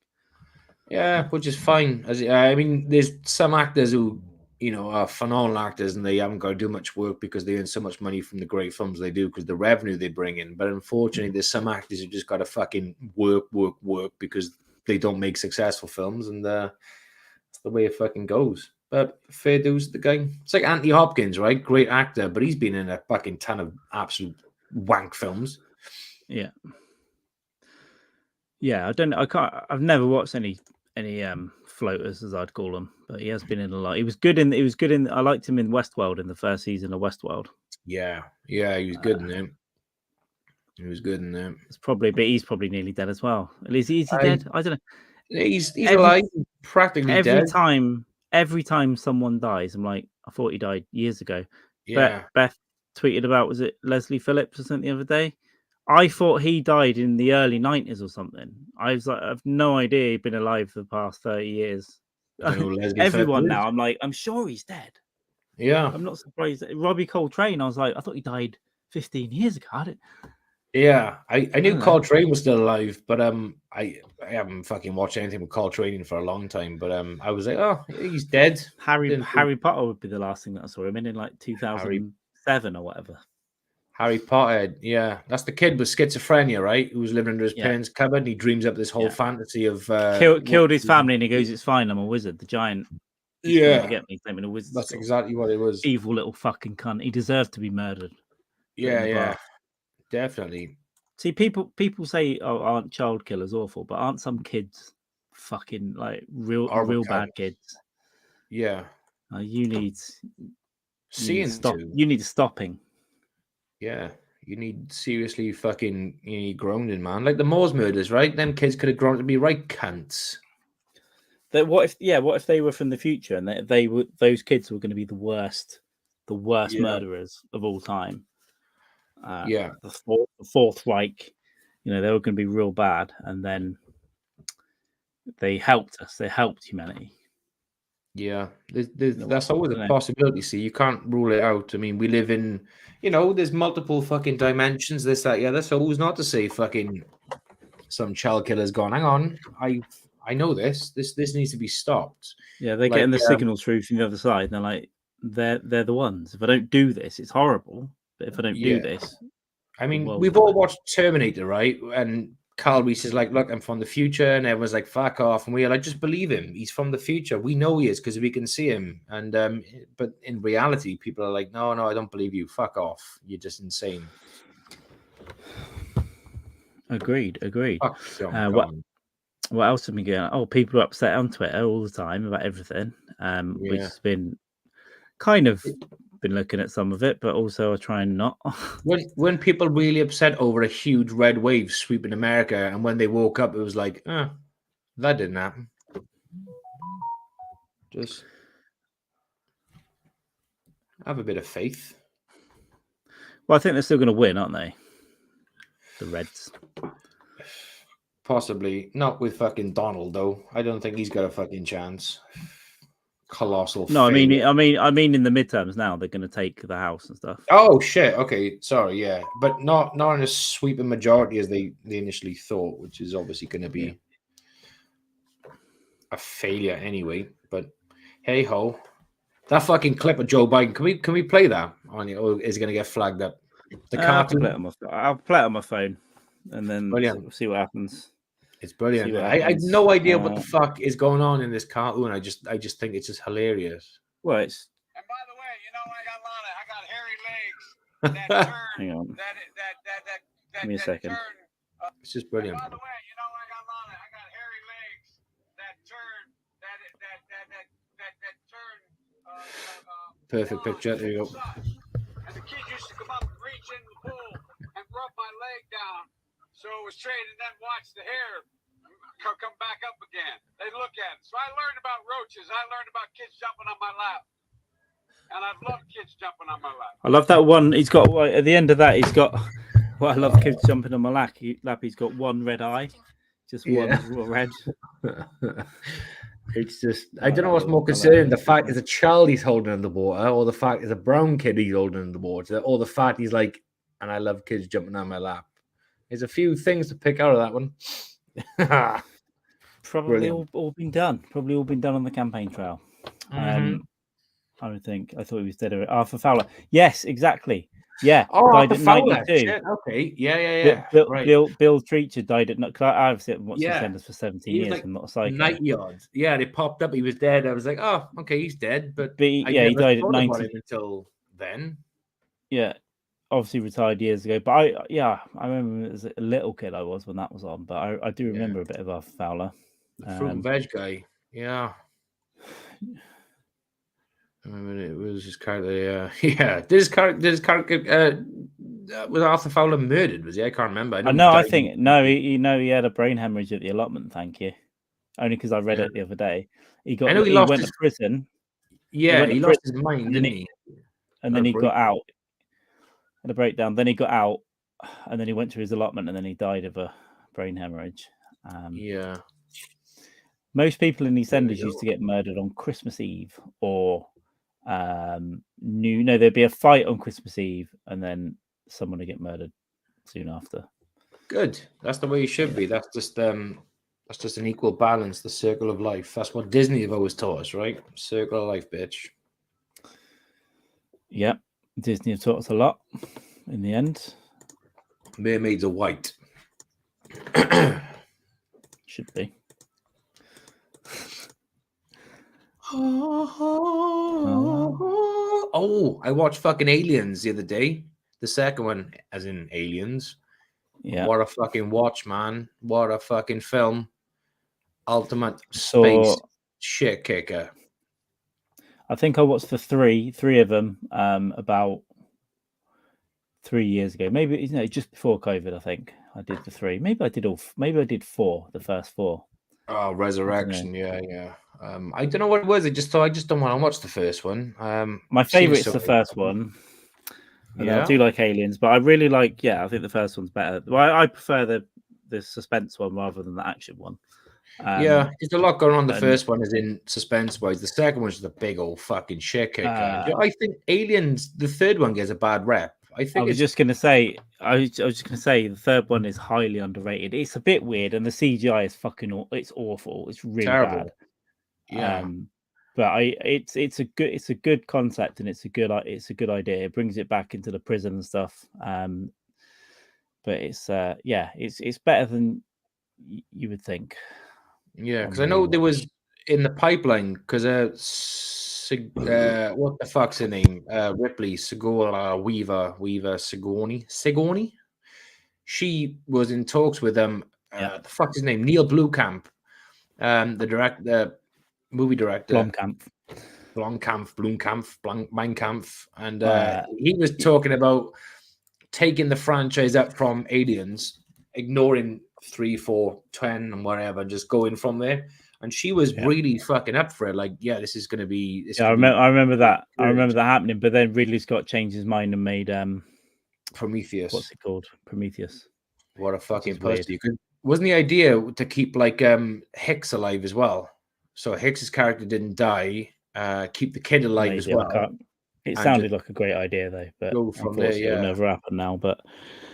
Yeah, which is fine. I mean, there's some actors who, you know, are phenomenal actors and they haven't got to do much work because they earn so much money from the great films they do because the revenue they bring in. But unfortunately, there's some actors who just got to fucking work because they don't make successful films, and that's the way it fucking goes. But fair dues, the guy. It's like Anthony Hopkins, right? Great actor, but he's been in a fucking ton of absolute wank films. Yeah. Yeah, I've never watched any floaters, as I'd call them, but he has been in a lot. He was good in I liked him in Westworld in the first season of Westworld. Yeah, he was good in them. He was good in them. But he's probably nearly dead as well. Is he dead? I don't know. He's alive, practically dead. Every time someone dies, I'm like, I thought he died years ago. Yeah. Beth tweeted about, was it Leslie Phillips or something the other day? I thought he died in the early 90s or something. I was like, I've no idea he'd been alive for the past 30 years. Everyone now, I'm like, I'm sure he's dead. Yeah. I'm not surprised. Robbie Coltrane, I was like, I thought he died 15 years ago. Yeah, I knew Coltrane was still alive, but I haven't fucking watched anything with Coltrane for a long time. But I was like, oh, he's dead. Harry Potter would be the last thing that I saw him in like 2007 or whatever. Harry Potter, yeah, that's the kid with schizophrenia, right? Who was living under his parents' cupboard, and he dreams up this whole fantasy of killed his family, and he goes, "It's fine, I'm a wizard." The giant, to get me. I'm in a wizard. That's exactly what it was. Evil little fucking cunt. He deserved to be murdered. Yeah, definitely. See, people say, "Oh, aren't child killers awful?" But aren't some kids fucking like real bad kids? Yeah. You need stopping. Yeah, you need seriously fucking grounding, man. Like the Moors murders, right? Them kids could have grown to be right cunts. What if they were from the future and those kids were going to be the worst murderers of all time? The Fourth Reich, they were going to be real bad, and then they helped us. They helped humanity. Yeah, that's always a possibility. See, you can't rule it out. I mean, we live in, there's multiple fucking dimensions. This, that, yeah. That's always not to say fucking some child killer's gone. Hang on, I know this. This needs to be stopped. Yeah, they're getting the signals through from the other side. And they're like, they're the ones. If I don't do this, it's horrible. But if I don't do this, I mean, we've all watched Terminator, right? And Carl Reese is like, look, I'm from the future, and everyone's like, fuck off, and we're like, just believe him. He's from the future. We know he is because we can see him. And but in reality, people are like, no, I don't believe you. Fuck off. You're just insane. Agreed. Fuck John What else have we got? Oh, people are upset on Twitter all the time about everything, which has been kind of been looking at some of it, but also I try and not. when people really upset over a huge red wave sweeping America, and when they woke up, it was like, that didn't happen. Just have a bit of faith. Well, I think they're still going to win, aren't they? The Reds. Possibly not with fucking Donald, though. I don't think he's got a fucking chance. Colossal. No, failure. I mean, in the midterms now they're going to take the House and stuff. Oh shit! Okay, sorry, yeah, but not in a sweeping majority as they initially thought, which is obviously going to be a failure anyway. But hey ho, that fucking clip of Joe Biden. Can we play that on you? Or is it going to get flagged up? The cartoon. I'll play it on my phone, and then see what happens. It's brilliant. I have no idea what the fuck is going on in this cartoon. I just think it's just hilarious. Well, it's. And by the way, I got hairy legs that turn. Hang on. That Give me a second. It's just brilliant. And by the way, I got hairy legs that turn. That turn. Perfect picture. There you go. And the kids used to come up and reach in the pool and rub my leg down, so it was straight, and then watch the hair come back up again. They look at it. So I learned about roaches. I learned about kids jumping on my lap. And I've loved kids jumping on my lap. I love that one. He's got, at the end of that, he's got, I love kids jumping on my lap. He's got one red eye. Just one red. It's just, I don't know what's more concerning. The fact is a child he's holding in the water, or the fact is a brown kid he's holding in the water, or the fact he's like, and I love kids jumping on my lap. There's a few things to pick out of that one. Probably all been done. Probably all been done on the campaign trail. I would think. I thought he was dead. Arthur Fowler. Yes, exactly. Yeah. Arthur Fowler. Shit. Okay. Yeah. Bill Treacher died at. I've watched Defenders for 17 years. Like I'm not a psycho. Night Yards. Yeah, they popped up. He was dead. I was like, oh, okay, he's dead. But he died at 90 until then. Yeah. Obviously retired years ago, but I remember as a little kid I was when that was on, but I do remember a bit of Arthur Fowler. The fruit and veg guy. Yeah. I remember it was his character. Did his character was Arthur Fowler murdered? Was he? I can't remember. I think he had a brain hemorrhage at the allotment. Thank you. Only because I read it the other day. He went to prison. Yeah, he lost his mind, didn't he? And then he got out. Had a breakdown. Then he got out, and then he went to his allotment, and then he died of a brain hemorrhage. Most people in EastEnders used to get murdered on Christmas Eve, or there'd be a fight on Christmas Eve, and then someone would get murdered soon after. Good. That's the way it should be. That's just an equal balance. The circle of life. That's what Disney have always taught us, right? Circle of life, bitch. Yeah. Disney have taught us a lot in the end. Mermaids are white. Should be. Oh, I watched fucking Aliens the other day. The second one, as in Aliens. Yeah. What a fucking watch, man. What a fucking film. Ultimate space shit kicker. I think I watched the three of them about 3 years ago. Maybe just before COVID. I think I did the three. Maybe I did four. The first four. Oh, Resurrection. Yeah. I don't know what it was. I just don't want to watch the first one. My favorite is the first one. I do like Aliens, but I really like. Yeah, I think the first one's better. Well, I prefer the suspense one rather than the action one. There's a lot going on. The first one is in suspense wise. The second one's just a big old fucking shit kicker. I think Aliens, the third one, gets a bad rep. I was just going to say the third one is highly underrated. It's a bit weird, and the CGI is it's awful. It's really terrible. Bad. Yeah. But it's a good concept, and it's a good idea. It brings it back into the prison and stuff. But it's better than you would think. Yeah, because I know there was in the pipeline because what the fuck's her name? Ripley Sigourney. She was in talks with the fuck's his name? Neil Blomkamp, the movie director. Blomkamp, and he was talking about taking the franchise up from Aliens, ignoring 3, 4, 10, and whatever, just going from there. And she was really fucking up for it. Like, this is going to be. I remember that. I remember that happening. But then Ridley Scott changed his mind and made Prometheus. What's it called? Prometheus. What a fucking pussy! Wasn't the idea to keep like Hicks alive as well? So Hicks's character didn't die. Keep the kid alive as well. It sounded like a great idea though, but unfortunately it'll never happen now. But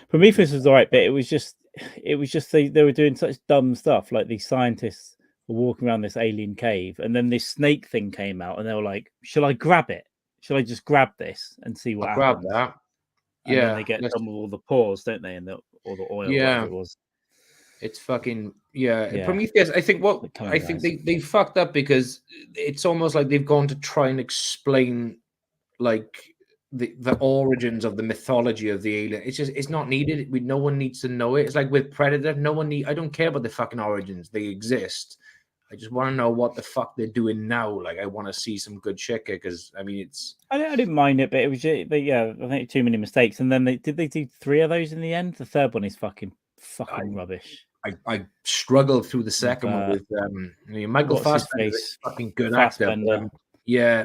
Prometheus was alright, but it was just they were doing such dumb stuff. Like these scientists were walking around this alien cave, and then this snake thing came out, and they were like, "Shall I grab it? Shall I just grab this and see what happens?" Grab that. And then they get done with all the pores, don't they? And all the oil, whatever it was. It's fucking Prometheus. I think they fucked up because it's almost like they've gone to try and explain like the origins of the mythology of the alien. It's not needed. No one needs to know it. It's like with Predator. I don't care about the fucking origins. They exist. I just want to know what the fuck they're doing now. Like, I want to see some good shit because I mean, I didn't mind it, but it was I think too many mistakes. And then they do 3 of those in the end. The third one is fucking rubbish. I struggled through the second one with Michael Fassbender, fucking good actor.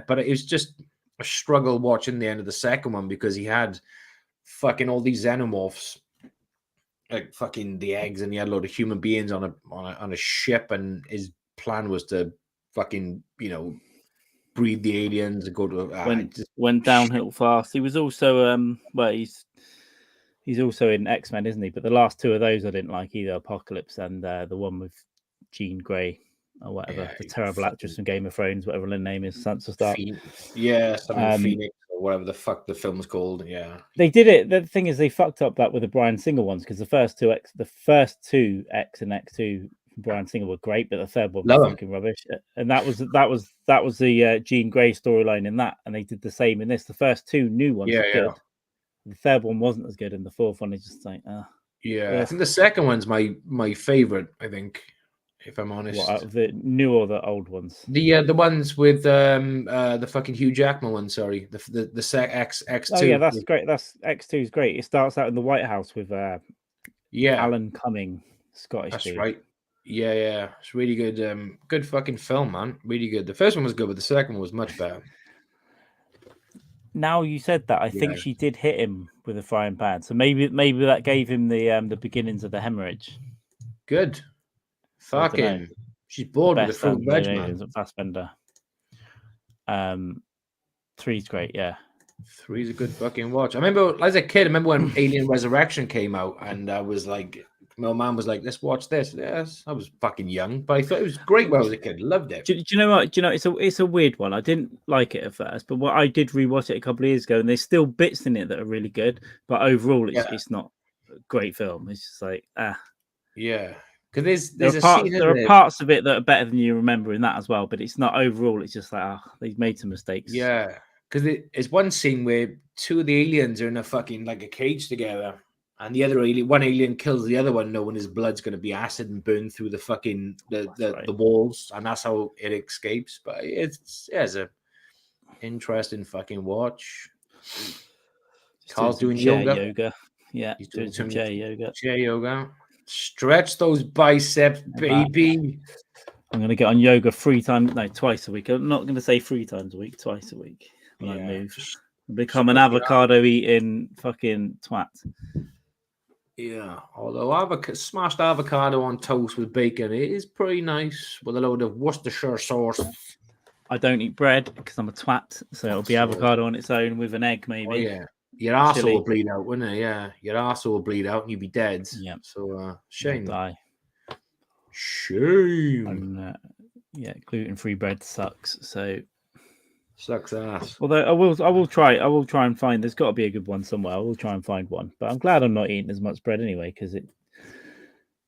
But it was just a struggle watching the end of the second one because he had fucking all these xenomorphs, like fucking the eggs, and he had a load of human beings on a ship, and his plan was to fucking breed the aliens and go to went downhill fast. He was also he's also in X Men, isn't he? But the last 2 of those I didn't like either, Apocalypse and the one with Jean Grey or whatever, the terrible actress from Game of Thrones, whatever her name is, Sansa Stark. Phoenix or whatever the fuck the film's called. Yeah, they did it. The thing is, they fucked up that with the Bryan Singer ones because the first two X and X2 from Bryan Singer were great, but the third one was fucking rubbish. And that was the Jean Grey storyline in that, and they did the same in this. The first 2 new ones were good. The third one wasn't as good, and the fourth one is just like, I think the second one's my favorite. I think, if I'm honest, the new or the old ones? The ones with the fucking Hugh Jackman one. Sorry, the X2. Oh yeah, that's great. That's X2 is great. It starts out in the White House with Alan Cumming, Scottish. That's dude. right. Yeah, it's really good. Good fucking film, man. Really good. The first one was good, but the second one was much better. Now you said that, I think she did hit him with a frying pan, so maybe that gave him the beginnings of the hemorrhage. Good, fucking. She's bored with the fruit veg, man. Fassbender. 3's great, yeah. 3's a good fucking watch. I remember as a kid. When Alien Resurrection came out, and I was like, my mom was like, "Let's watch this." Yes, I was fucking young, but I thought it was great when I was a kid. Loved it. Do you know what? It's a weird one. I didn't like it at first, but I did rewatch it a couple of years ago, and there's still bits in it that are really good. But overall, it's not a great film. It's just like yeah. Because there are parts of it that are better than you remember in that as well. But it's not overall. It's just like they've made some mistakes. Yeah, because it's one scene where 2 of the aliens are in a fucking like a cage together. And the other one alien kills the other one, knowing his blood's going to be acid and burn through the fucking the walls, and that's how it escapes. But it's a interesting fucking watch. Carl's doing yoga. Yeah, he's doing some chair yoga. Chair yoga. Stretch those biceps, baby. I'm going to get on yoga twice a week. I'm not going to say 3 times a week, twice a week when I move. Become an avocado eating fucking twat. Yeah, although smashed avocado on toast with bacon, it is pretty nice with a load of Worcestershire sauce. I don't eat bread because I'm a twat, so it'll be avocado on its own with an egg, maybe. Oh, yeah, your arsehole will bleed out, wouldn't it? Yeah, your arsehole will bleed out and you'd be dead. Yeah. So, shame. Die. Shame. And, gluten-free bread sucks. So. Sucks ass. Although I will try and find. There's got to be a good one somewhere. I will try and find one. But I'm glad I'm not eating as much bread anyway, because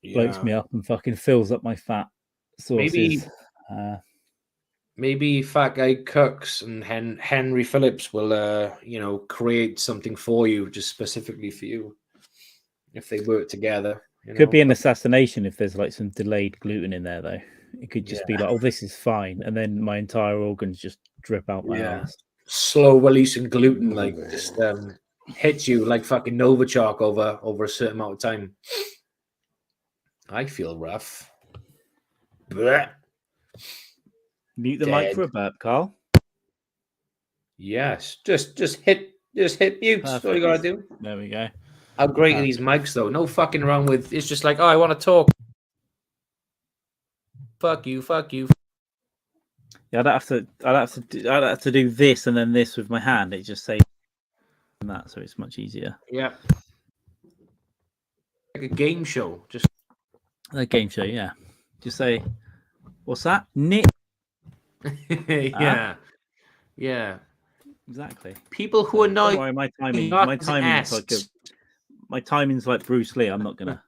bloats me up and fucking fills up my fat sources. Maybe Fat Guy Cooks and Henry Phillips will, create something for you, just specifically for you, if they work together. Could be an assassination if there's like some delayed gluten in there, though. It could just be like, oh, this is fine, and then my entire organs just drip out my ass. Slow releasing gluten, like just hits you like fucking Novichok over a certain amount of time. I feel rough. Blech. Mute the mic for a burp, Carl. Yes, just hit mute. That's all you gotta do. There we go. How great are these mics, though? No fucking around with. It's just like, oh, I want to talk. Fuck you. Yeah, I'd have to do this and then this with my hand. It just says that, so it's much easier. Yeah, like a game show. Just a game show. Yeah, just say, what's that? Nick. Yeah. Exactly. People who are not. My timing's like Bruce Lee. I'm not gonna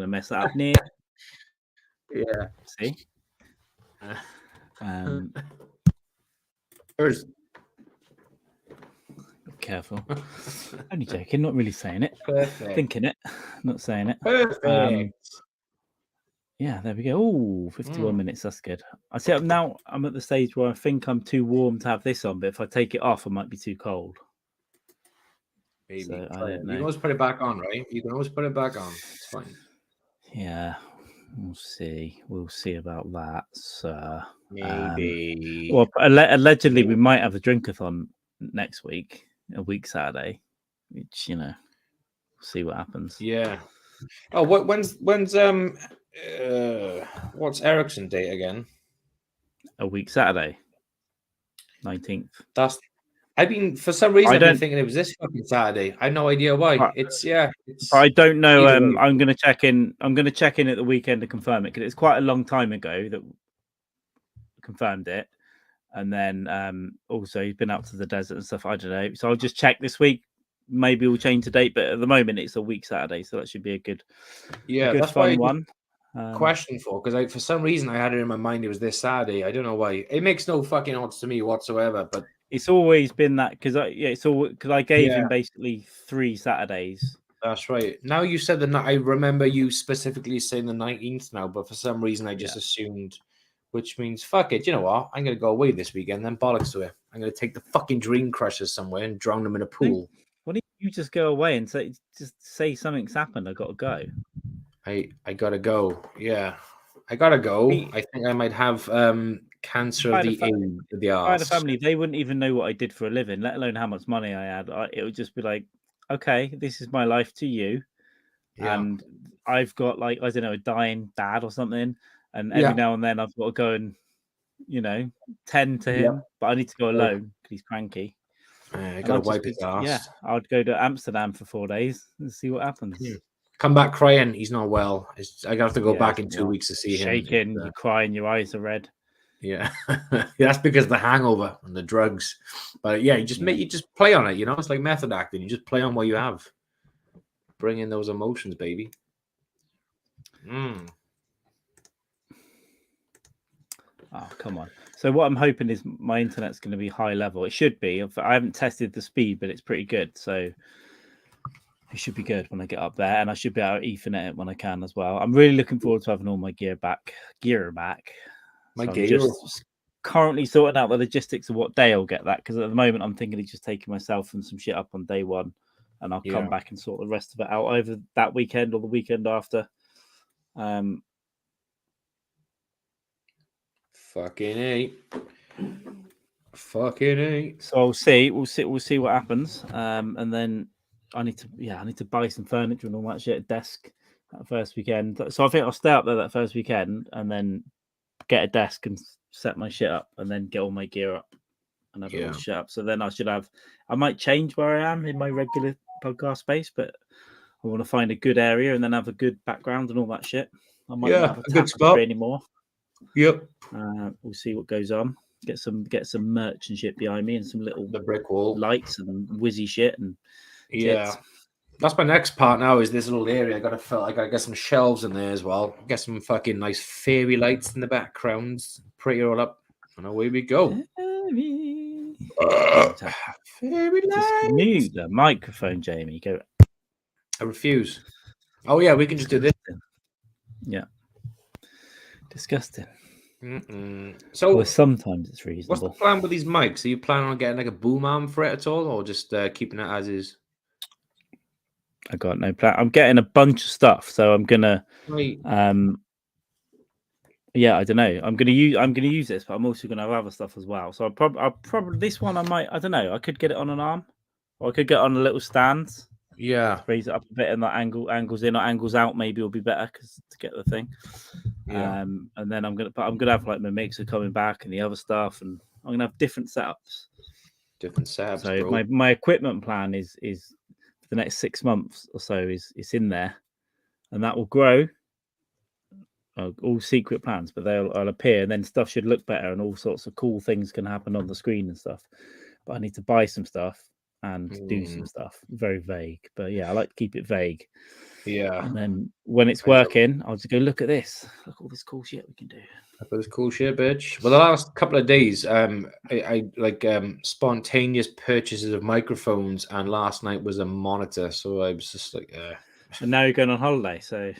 mess that up. Nick. Yeah. See. Careful. Only joking, not really saying it. Perfect. Thinking it, not saying it. Perfect. Yeah, there we go. Oh, 51 minutes. That's good. I see. Now I'm at the stage where I think I'm too warm to have this on, but if I take it off, I might be too cold. Maybe. So, I don't know. You can always put it back on, right? You can always put it back on. It's fine. Yeah, we'll see. We'll see about that. So, maybe. Well, allegedly, we might have a drinkathon next week, a week Saturday, which we'll see what happens. Yeah. Oh, when's what's Ericsson date again? A week Saturday, 19th. For some reason I've been thinking it was this fucking Saturday. I have no idea why. I don't know. I'm going to check in. I'm going to check in at the weekend to confirm it because it's quite a long time ago that confirmed it. And then also he's been out to the desert and stuff. I don't know. So I'll just check this week. Maybe we'll change the date, but at the moment it's a week Saturday, so that should be a good fun one. Question because for some reason I had it in my mind it was this Saturday. I don't know why. It makes no fucking odds to me whatsoever. But it's always been that because I gave him basically 3 Saturdays. That's right. Now you said that, I remember you specifically saying the 19th now, but for some reason I just assumed. Which means, fuck it. You know what? I'm going to go away this weekend, then bollocks to it. I'm going to take the fucking Dream Crushers somewhere and drown them in a pool. Why don't you just go away and say something's happened? I got to go. I got to go. Yeah. I got to go. I think I might have cancer of the arse. If I had a family, they wouldn't even know what I did for a living, let alone how much money I had. It would just be like, okay, this is my life to you. Yeah. And I've got I don't know, a dying dad or something. And every now and then I've got to go and, tend to him. But I need to go alone because he's cranky. I got to wipe his ass. Yeah, I would go to Amsterdam for 4 days and see what happens. Come back crying. He's not well. I have to go back in 2 weeks to see him. Shaking, you're crying, your eyes are red. Yeah, that's because of the hangover and the drugs. But you just play on it. It's like method acting. You just play on what you have. Bring in those emotions, baby. Oh, come on. So what I'm hoping is my internet's going to be high level. It should be. I haven't tested the speed, but it's pretty good. So it should be good when I get up there. And I should be able to Ethernet it when I can as well. I'm really looking forward to having all my gear back. I'm just currently sorting out the logistics of what day I'll get that. Because at the moment, I'm thinking of just taking myself and some shit up on day one. And I'll come back and sort the rest of it out over that weekend or the weekend after. Fucking A. So I'll see. We'll see what happens. And then I need to buy some furniture and all that shit. Desk that first weekend. So I think I'll stay up there that first weekend and then get a desk and set my shit up and then get all my gear up and have it all shut up. So then I might change where I am in my regular podcast space, but I want to find a good area and then have a good background and all that shit. I might not have a good spot anymore. Yep. We'll see what goes on. Get some merch and shit behind me and some little the brick wall lights and whizzy shit and That's my next part now. Is this little area? I gotta get some shelves in there as well. Get some fucking nice fairy lights in the backgrounds. Pretty all up, and away we go. Fairy Just lights. mute the microphone, Jamie. Go. I refuse. Oh yeah, we can just do this. Yeah. Disgusting. So well, sometimes it's reasonable. What's the plan with these mics? Are you planning on getting like a boom arm for it at all, or just keeping it as is? I got no plan. I'm getting a bunch of stuff, so I'm gonna. Right. Yeah, I don't know. I'm gonna use this, but I'm also gonna have other stuff as well. So I'll probably this one I might. I don't know. I could get it on an arm, or I could get it on a little stand. Yeah. Raise it up a bit, and that angles in or angles out maybe will be better to get the thing. Yeah. And then I'm gonna have like my mixer coming back and the other stuff, and I'm gonna have different setups. Different setups. So bro. my equipment plan is for the next 6 months or so is in there, and that will grow. All secret plans, but they'll appear, and then stuff should look better, and all sorts of cool things can happen on the screen and stuff. But I need to buy some stuff and do some stuff. Very vague, but yeah, I like to keep it vague. Yeah. And then when it's working, I'll just go look at this. Look at all this cool shit we can do. Look at this cool shit, bitch. Well, the last couple of days, I like spontaneous purchases of microphones, and last night was a monitor. So I was just like, And now you're going on holiday, so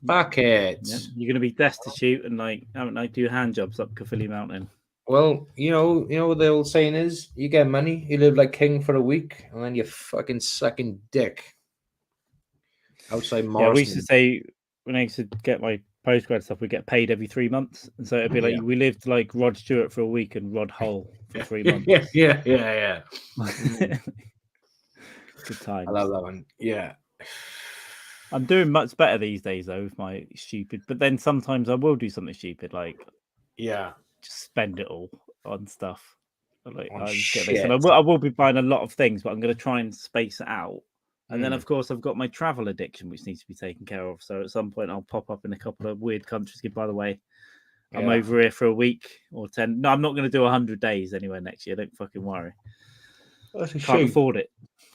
fuck it. Yeah, you're going to be destitute and like do hand jobs up Caerphilly Mountain. Well, you know what the old saying is: you get money, you live like king for a week, and then you're fucking sucking dick outside Morrison. Yeah, we used to say when I used to get my postgrad stuff, we get paid every 3 months, and so it'd be like we lived like Rod Stewart for a week and Rod Hull for 3 months. Yeah. Good times. I love that one. Yeah. I'm doing much better these days though with my stupid, but then sometimes I will do something stupid, like just spend it all on stuff. Like I just get this, and I will be buying a lot of things, but I'm going to try and space it out. And then, of course, I've got my travel addiction, which needs to be taken care of. So at some point, I'll pop up in a couple of weird countries. By the way, I'm over here for a week or 10. No, I'm not going to do 100 days anywhere next year. Don't fucking worry. Can't afford it.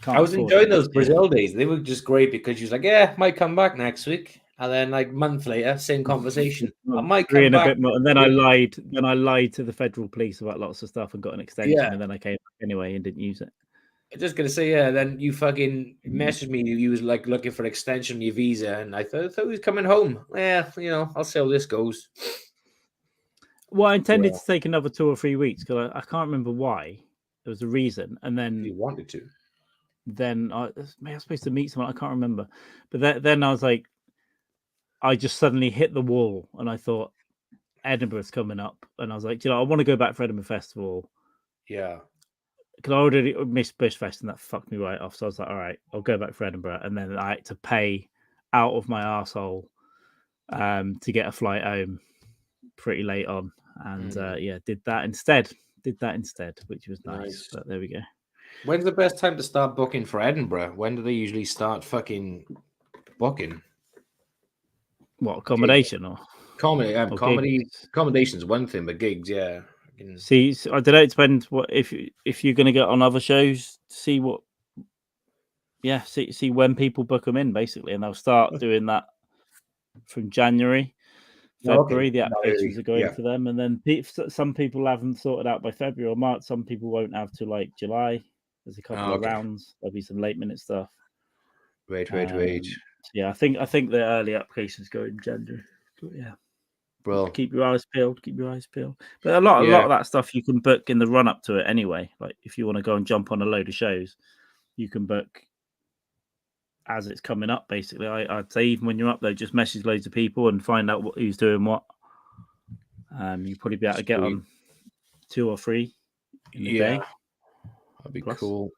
I was enjoying those Brazil days. They were just great because she was like, "Yeah, might come back next week," and then like a month later, same conversation. I might come back. A bit more. And then I lied. Then I lied to the federal police about lots of stuff and got an extension. And then I came back anyway and didn't use it. I'm just gonna say, then you fucking messaged me. You was like looking for an extension on your visa, and I thought he was coming home. Yeah, I'll see how this goes. Well, I intended to take another 2 or 3 weeks because I can't remember why. There was a reason, and then you wanted to. Then I was supposed to meet someone. I can't remember, but then I was like, I just suddenly hit the wall, and I thought Edinburgh's coming up, and I was like, I want to go back for Edinburgh Festival. Yeah. Because I already missed Bushfest and that fucked me right off. So I was like, all right, I'll go back for Edinburgh. And then I had to pay out of my arsehole to get a flight home pretty late on. And did that instead, which was nice. But there we go. When's the best time to start booking for Edinburgh? When do they usually start fucking booking? What, accommodation or? Accommodation's one thing, but gigs, yeah. See, I don't know. It depends what if you're going to get on other shows. See what, see when people book them in basically, and they'll start doing that from January, February. The applications are going for them, and then some people have them sorted out by February or March. Some people won't have to like July. There's a couple of rounds. There'll be some late minute stuff. Wait. Yeah, I think the early applications go in January. But yeah. Bro. Keep your eyes peeled. But a lot of that stuff you can book in the run up to it anyway. Like if you want to go and jump on a load of shows, you can book as it's coming up. Basically, I'd say even when you're up there, just message loads of people and find out who's doing what. You'll probably be able to get on 2 or 3 in a day. That'd be cool.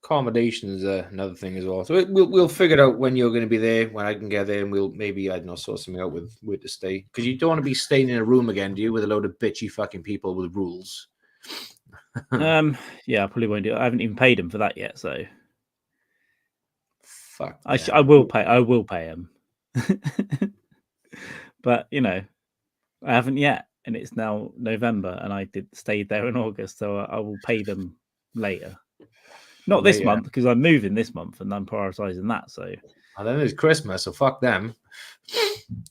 Accommodation is another thing as well. So we'll figure it out when you're going to be there, when I can get there, and we'll maybe sort something out with where to stay, because you don't want to be staying in a room again, do you, with a load of bitchy fucking people with rules? I probably won't do it. I haven't even paid him for that yet, so fuck. I will pay him, but I haven't yet, and it's now November, and I stayed there in August, so I will pay them later. Not this month, because I'm moving this month and I'm prioritizing that. So, and then there's Christmas, so fuck them.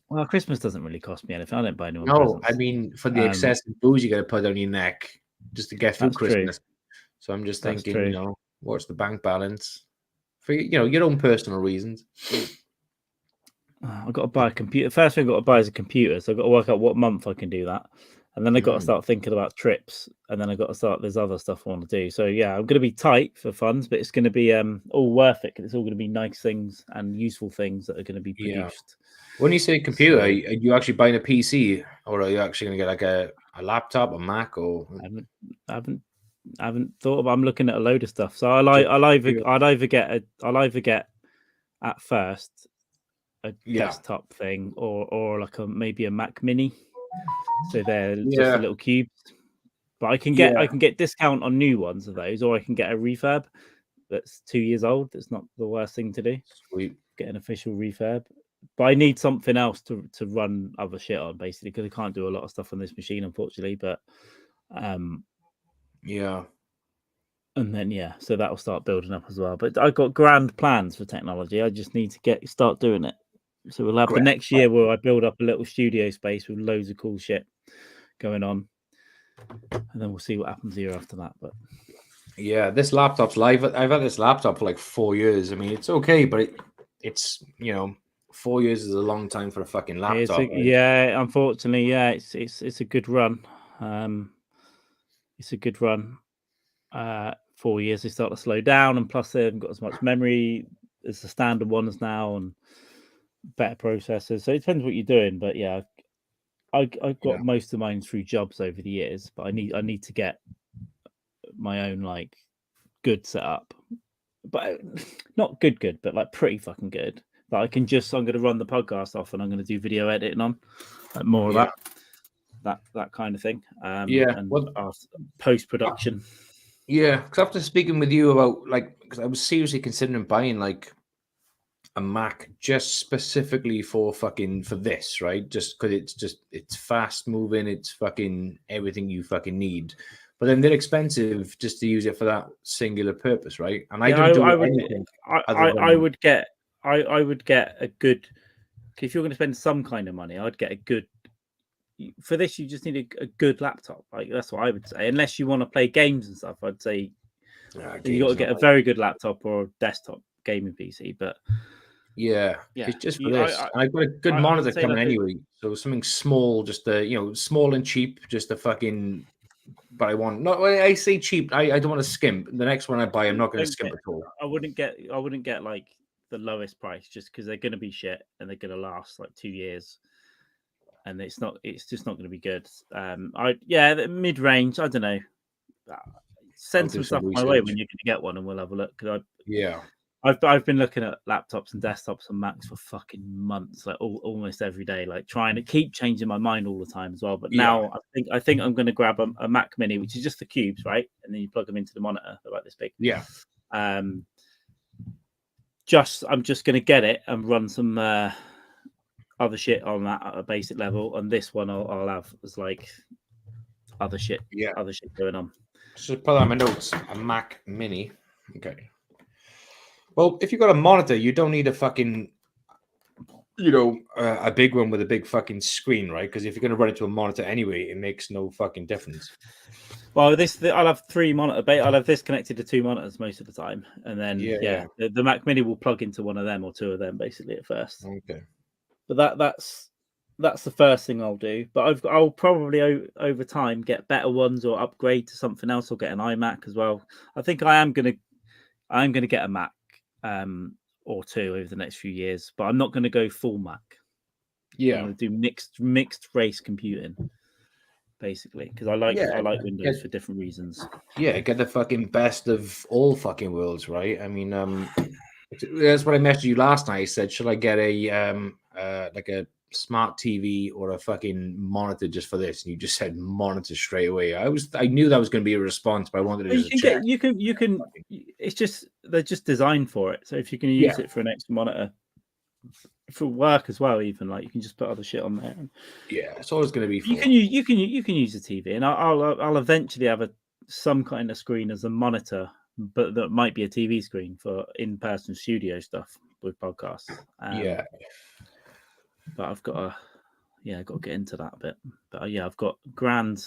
Well, Christmas doesn't really cost me anything. I don't buy anyone presents. I mean, for the excessive booze you got to put on your neck just to get through Christmas. True. So I'm just thinking, what's the bank balance for your own personal reasons? I've got to buy a computer. First thing I've got to buy is a computer, so I've got to work out what month I can do that. And then I've got to start thinking about trips, and then I've got to start. There's other stuff I want to do. So yeah, I'm going to be tight for funds, but it's going to be all worth it. It's all going to be nice things and ususeful things that are going to be produced. When you say computer, are you actually buying a PC, or are you actually going to get like a laptop, a Mac, or? I haven't thought about. I'm looking at a load of stuff. So I'll either get at first a desktop thing, or like maybe a Mac Mini. So they're just a little cube, but I can get discount on new ones of those, or I can get a refurb that's 2 years old. That's not the worst thing to do. Sweet. Get an official refurb, but I need something else to run other shit on, basically, because I can't do a lot of stuff on this machine, unfortunately. But and then so that'll start building up as well. But I've got grand plans for technology. I just need to start doing it. So we'll have the next year where I build up a little studio space with loads of cool shit going on, and then we'll see what happens here after that. But yeah, this laptop's live. I've had this laptop for like 4 years. I mean, it's okay, but it's 4 years is a long time for a fucking laptop. Yeah, unfortunately, it's a good run. It's a good run. 4 years they start to slow down, and plus they haven't got as much memory as the standard ones now, and better processors. So it depends what you're doing, but yeah, I got most of mine through jobs over the years, but I need to get my own like good setup, but not good, but like pretty fucking good. That I'm going to run the podcast off, and I'm going to do video editing on, like more of that kind of thing. And post production. Yeah, because after speaking with you about because I was seriously considering buying like a Mac just specifically for this, right? Just because it's fast moving, it's fucking everything you fucking need. But then they're expensive just to use it for that singular purpose, right? And I would get a good. If you're going to spend some kind of money, I'd get a good. For this, you just need a good laptop. Like that's what I would say. Unless you want to play games and stuff, I'd say you got to get a very good laptop or a desktop gaming PC. But it's just for this. I've got a good monitor coming anyway, so something small, just small and cheap, just a fucking. But I want I say cheap. I don't want to skimp. The next one I buy, I'm not going to skimp at all. I wouldn't get like the lowest price, just because they're going to be shit and they're going to last like 2 years, and it's just not going to be good. The mid range. I don't know. Send some stuff my way when you're going to get one, and we'll have a look. I've been looking at laptops and desktops and Macs for fucking months, like almost every day, like trying to keep changing my mind all the time as well. But now I think I'm going to grab a Mac Mini, which is just the cubes, right? And then you plug them into the monitor. They're like this big. Yeah. I'm just going to get it and run some other shit on that at a basic level, and this one I'll have as like other shit going on. So put that in my notes. A Mac Mini. Okay. Well, if you've got a monitor, you don't need a fucking, a big one with a big fucking screen, right? Because if you're going to run it to a monitor anyway, it makes no fucking difference. Well, I'll have 3 monitors. I'll have this connected to 2 monitors most of the time, and then the Mac Mini will plug into one of them or 2 of them basically at first. Okay. But that's the first thing I'll do. But I'll probably over time get better ones or upgrade to something else, or get an iMac as well. I think I'm gonna get a Mac. Or 2 over the next few years, but I'm not going to go full Mac. Yeah, I'm going to do mixed race computing, basically, because I like Windows for different reasons. Yeah, get the fucking best of all fucking worlds, right? I mean, that's what I messaged you last night. I said, should I get like a smart TV or a fucking monitor just for this? And you just said monitor straight away. I knew that was going to be a response, but I wanted to just check. You can. It's just they're just designed for it. So if you can use it for an extra monitor for work as well, even like you can just put other shit on there. Yeah, it's always going to be. You can use the TV, and I'll eventually have some kind of screen as a monitor but that might be a TV screen for in-person studio stuff with podcasts. But I've got to get into that a bit. But I've got grand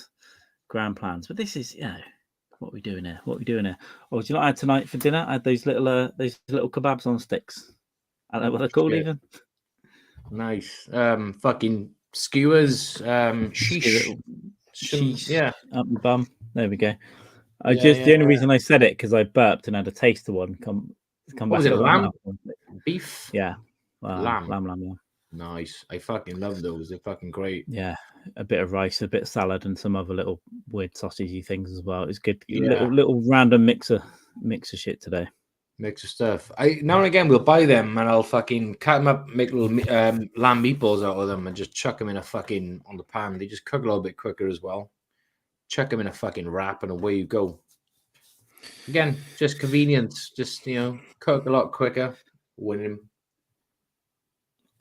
plans. But this is what are we doing here? Oh, do you know what I had tonight for dinner? I had those little kebabs on sticks. I don't know what they're called even. Nice. Fucking skewers. Sheesh. Sheesh. Up my bum. There we go. The only reason I said it because I burped and had a taste of one come what back. Was it lamb? Beef? Yeah. Lamb. Nice. I fucking love those. They're fucking great. Yeah. A bit of rice, a bit of salad, and some other little weird sausagey things as well. It's good. Yeah. Little random mix of shit today. Mix of stuff. Now and again we'll buy them and I'll fucking cut them up, make little lamb meatballs out of them, and just chuck them in on the pan. They just cook a little bit quicker as well. Chuck them in a fucking wrap and away you go. Again, just convenience. Just cook a lot quicker. Win them.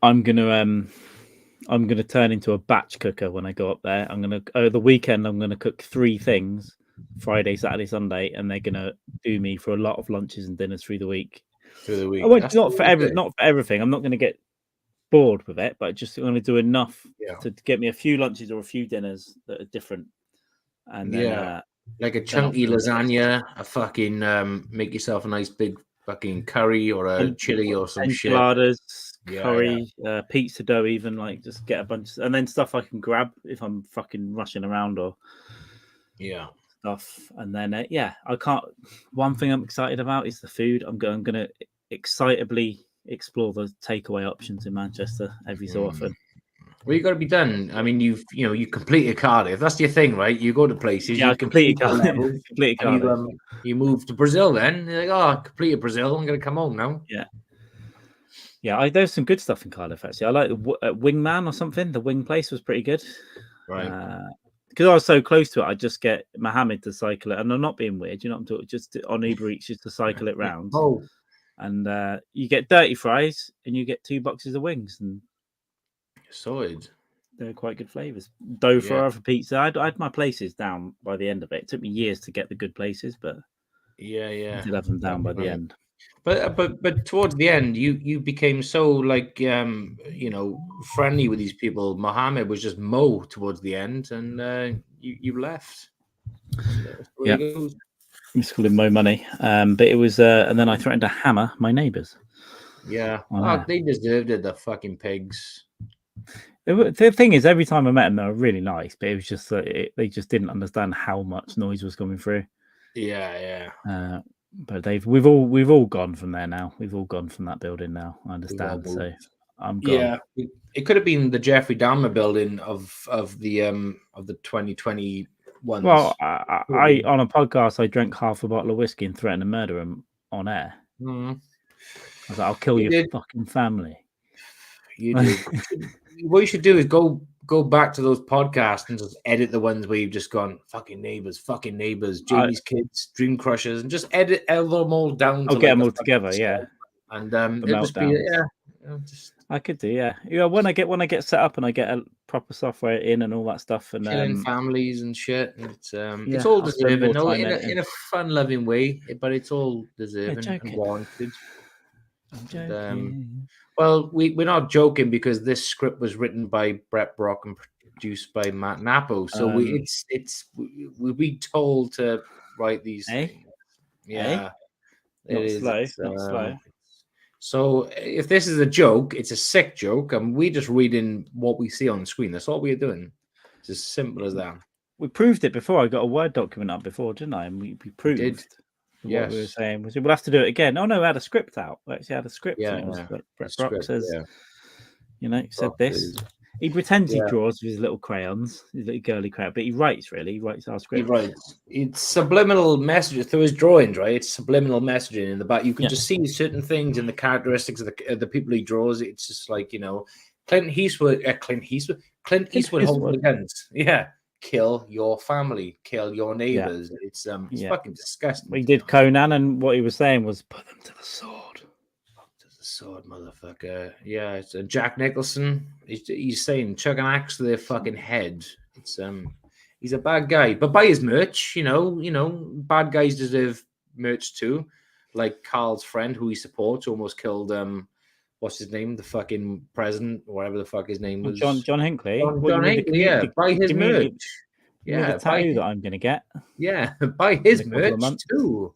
I'm gonna turn into a batch cooker when I go up there. Over the weekend I'm gonna cook 3 things. Friday, Saturday, Sunday, and they're gonna do me for a lot of lunches and dinners through the week. I won't, not for everything. I'm not going to get bored with it, but just going to do enough to get me a few lunches or a few dinners that are different. And then, like a chunky lasagna, a fucking make yourself a nice big fucking curry or a chili or some shit. Curry, pizza dough, even like just get a bunch, and then stuff I can grab if I'm fucking rushing around or stuff. And then I can't. One thing I'm excited about is the food. I'm going to excitably explore the takeaway options in Manchester every so often. Well, you got to be done. I mean, you completed Cardiff. That's your thing, right? You go to places. Yeah, you completed Cardiff. You move to Brazil. Then you're like, I completed Brazil. I'm going to come home now. Yeah. There's some good stuff in Cardiff actually. I like Wingman or something. The wing place was pretty good. Right. Because I was so close to it, I just get Mohammed to cycle it, and I'm not being weird. I'm talking just on Uber Eats just to cycle it round. And you get dirty fries, and you get 2 boxes of wings, and solid. They're quite good flavors. Dough fryer for pizza. I had my places down by the end of it. It took me years to get the good places, but I did have them down by the end. But towards the end, you became so like friendly with these people. Mohammed was just Mo towards the end, and you left. Yeah, let's call him Mo Money. But it was, and then I threatened to hammer my neighbours. Yeah, they deserved it. The fucking pigs. The thing is, every time I met them, they were really nice, but it was just they just didn't understand how much noise was coming through. Yeah. But we've all gone from there now. We've all gone from that building now. I understand. So I'm gone. Yeah, it could have been the Jeffrey Dahmer building of the 2020 ones. Well, I on a podcast I drank half a bottle of whiskey and threatened to murder him on air. Mm-hmm. I was like, I'll kill your fucking family. You did. What you should do is go back to those podcasts and just edit the ones where you've just gone fucking neighbors, Jamie's kids, Dream Crushers, and just edit them all down. I'll get them all together, and it'll just be I could do, when I get set up and I get a proper software in and all that stuff, and killing families and shit. And it's all deserving, in a fun-loving way, but it's all deserving and warranted. I'm joking. Well, we're not joking because this script was written by Brett Brock and produced by Matt Napo. So we'll be told to write these things. Yeah, not slow. So if this is a joke, it's a sick joke, and we're just reading what we see on the screen. That's all we're doing. It's as simple as that. We proved it before. I got a Word document up before, didn't I? And we proved. What we were saying was we'll have to do it again. Oh no, we had a script out. We actually had a script. Yeah, and it was Brett Brock says, said Brock this. He pretends he draws with his little crayons, his little girly crayon, but he writes really. He writes our script. He writes. It's subliminal messages through his drawings, right? It's subliminal messaging in the back. You can just see certain things in the characteristics of the people he draws. It's just like Clint Eastwood holding the guns. Yeah. Kill your family, kill your neighbors. It's fucking disgusting. We did Conan, and what he was saying was put them to the sword. To the sword, motherfucker. Yeah, it's Jack Nicholson. He's saying chuck an axe to their fucking head. It's he's a bad guy, but buy his merch. Bad guys deserve merch too. Like Carl's friend, who he supports, almost killed what's his name, the fucking president, or whatever the fuck his name was. John Hinckley. John Hinckley, yeah, buy his merch. Yeah, the tattoo that I'm gonna get. Yeah, buy his merch too.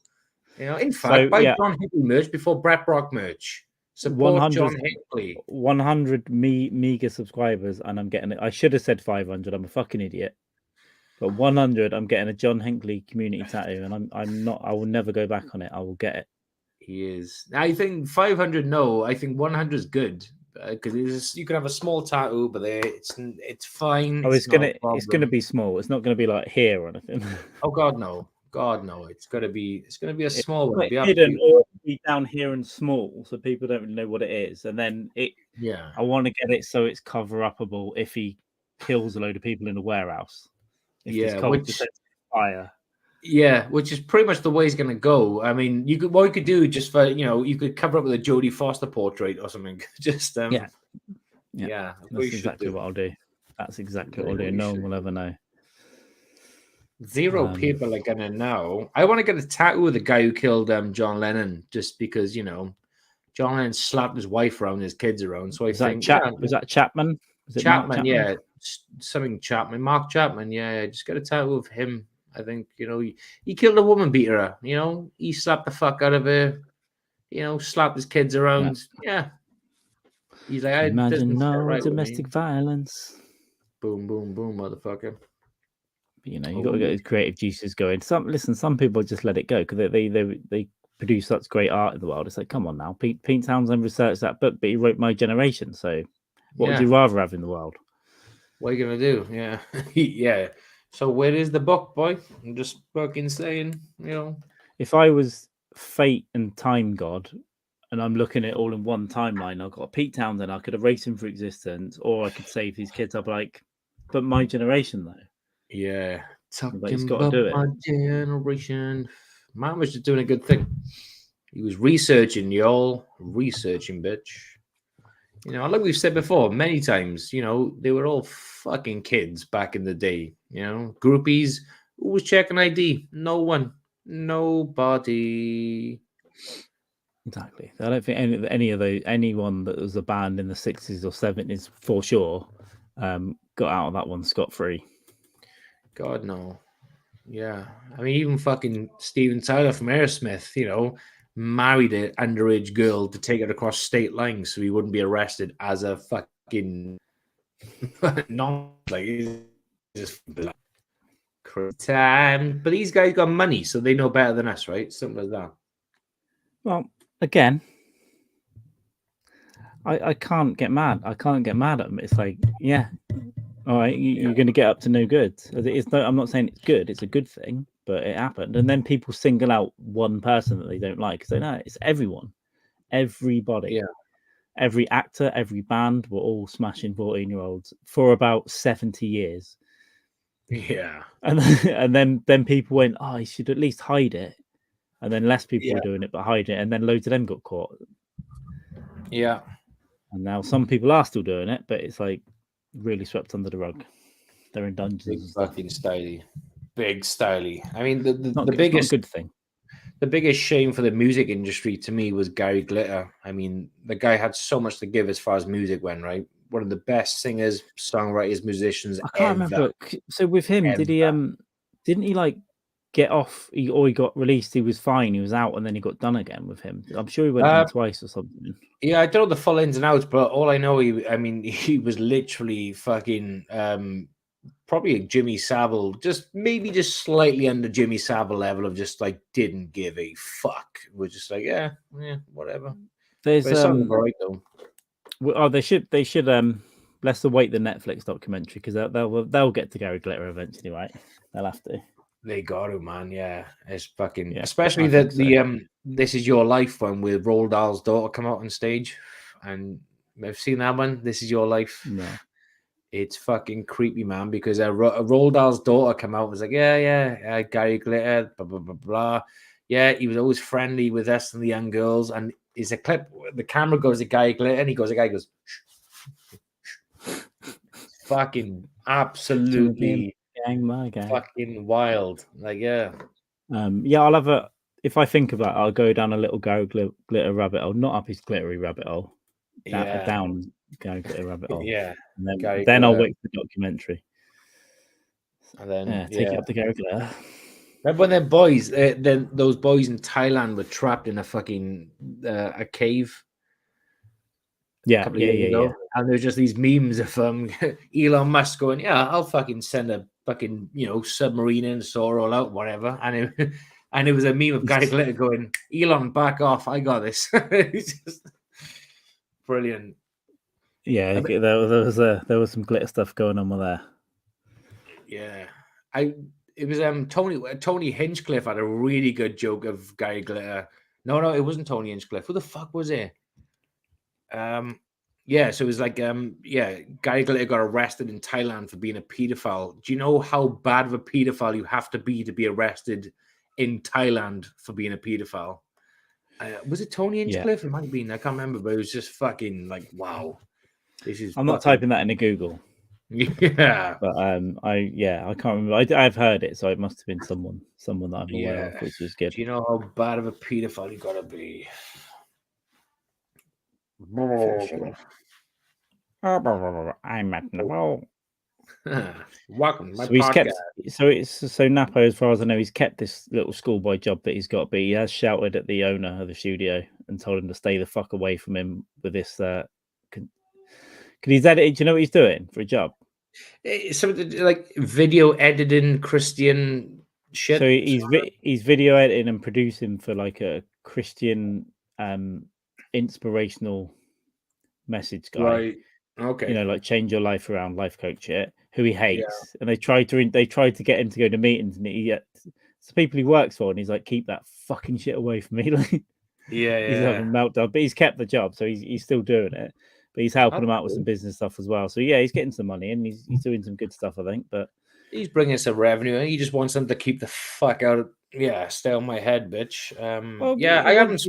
You know, in fact, buy John Hinckley merch before Brett Brock merch. Support John Hinckley. 100 mega subscribers, and I'm getting it. I should have said 500. I'm a fucking idiot. But 100, I'm getting a John Hinckley community tattoo, and I'm not. I will never go back on it. I will get it. He is. I think 500. No, I think 100 is good because you can have a small tattoo, but it's fine. Oh, it's gonna be small. It's not gonna be like here or anything. Oh God, no. God, no! It's gonna be a small one. Hidden or be down here and small, so people don't really know what it is. And then yeah, I want to get it so it's cover-upable if he kills a load of people in a warehouse. If fire. Yeah, which is pretty much the way he's gonna go. I mean, what you could do just for you could cover up with a Jodie Foster portrait or something. Just yeah. That's exactly what I'll do. That's exactly what I'll do. No one will ever know. Zero people are gonna know. I want to get a tattoo of the guy who killed John Lennon, just because John Lennon slapped his wife around, his kids around. So was that Chapman? Chapman, yeah, something Chapman, Mark Chapman, yeah. Just get a tattoo of him. I think he killed a woman beater. He slapped the fuck out of her. Slapped his kids around. Yeah. He's like, imagine no domestic violence. Boom, boom, boom, motherfucker. But, you got to get his creative juices going. Some people just let it go because they produce such great art in the world. It's like, come on now, Pete Townsend researched that book, but he wrote My Generation. So, what would you rather have in the world? What are you gonna do? Yeah, yeah. So where is the book, boy? I'm just fucking saying, If I was fate and time god, and I'm looking at it all in one timeline, I've got Pete Townsend. I could erase him for existence, or I could save these kids. I'd be like, but My Generation though. Yeah, he's got to do it. My generation. Man was just doing a good thing. He was researching, y'all. Researching, bitch. Like we've said before many times, they were all fucking kids back in the day. Groupies. Who was checking ID? No one. Nobody. Exactly. I don't think anyone that was a band in the 60s or 70s for sure got out of that one scot-free. God, no. Yeah. I mean, even fucking Steven Tyler from Aerosmith, married an underage girl to take her across state lines so he wouldn't be arrested as a fucking just time. But these guys got money, so they know better than us, right? Something like that. Well, again, I can't get mad. I can't get mad at them. It's like, yeah. All right, you're going to get up to no good. I'm not saying it's good. It's a good thing, but it happened. And then people single out one person that they don't like. So no, it's everyone, everybody, every actor, every band were all smashing 14-year-olds for about 70 years. Yeah, and then people went, oh, you should at least hide it. And then less people were doing it, but hide it. And then loads of them got caught. Yeah. And now some people are still doing it, but it's like really swept under the rug. They're in dungeons. Big fucking styly. Big styly. I mean, the biggest good thing. The biggest shame for the music industry to me was Gary Glitter. I mean, the guy had so much to give as far as music went, right? One of the best singers, songwriters, musicians. I can't remember. So with him, didn't he like get off? He got released. He was fine. He was out, and then he got done again with him. I'm sure he went in twice or something. Yeah, I don't know the full ins and outs, but all I know, he was literally fucking probably a Jimmy Savile, just slightly under Jimmy Savile level of just like didn't give a fuck. We're just like, yeah, whatever. There's something right though. Oh, they should let's await the Netflix documentary because they'll get to Gary Glitter eventually, right? They'll have to. They got to, man. Yeah, it's fucking especially the This Is Your Life one with Roald Dahl's daughter come out on stage, and I've seen that one. This Is Your Life. No. It's fucking creepy, man, because Roald Dahl's daughter come out and was like, Gary Glitter, blah, blah, blah, blah. Yeah, he was always friendly with us and the young girls. And it's a clip, the camera goes to Gary Glitter, and the guy goes, fucking absolutely gang, my guy. Fucking wild. Like, yeah. I'll have if I think about it, I'll go down a little Gary Glitter rabbit hole, not up his glittery rabbit hole, down Gary Glitter rabbit hole. Yeah. And then I'll wait for the documentary. And then take it up the Gary Glitter. Remember when those boys in Thailand were trapped in a fucking a cave? Yeah, And there's just these memes of Elon Musk going, "Yeah, I'll fucking send a fucking submarine in, saw all out, whatever." And it was a meme of Gary Glitter going, "Elon, back off! I got this." It's just brilliant. Yeah, there was some glitter stuff going on with there. Yeah, it was Tony Hinchcliffe had a really good joke of Gary Glitter. No, it wasn't Tony Hinchcliffe. Who the fuck was it? Yeah, so it was like Gary Glitter got arrested in Thailand for being a pedophile. Do you know how bad of a pedophile you have to be arrested in Thailand for being a pedophile? Was it Tony Hinchcliffe? It might have been. I can't remember, but it was just fucking like, wow. I'm not typing that into Google. Yeah, but I can't remember. I've heard it, so it must have been someone that I'm aware of, which is good. Do you know how bad of a pedophile you gotta be? Sure. I'm at Noel. Welcome to my podcast. So Napo, as far as I know, he's kept this little schoolboy job that he's got, but he has shouted at the owner of the studio and told him to stay the fuck away from him with this. Can he's editing? Do you know what he's doing for a job? Something like video editing, Christian shit. So he's video editing and producing for like a Christian inspirational message guy. Right. Okay. Like change your life around, life coach it, who he hates. And they tried to get him to go to meetings, and it's people he works for, and he's like, keep that fucking shit away from me. He's having a meltdown, but he's kept the job, so he's still doing it. But he's helping him out with some business stuff as well. So he's getting some money, and he's doing some good stuff, I think. But he's bringing some revenue, and he just wants them to keep the fuck out of stay on my head, bitch. I haven't.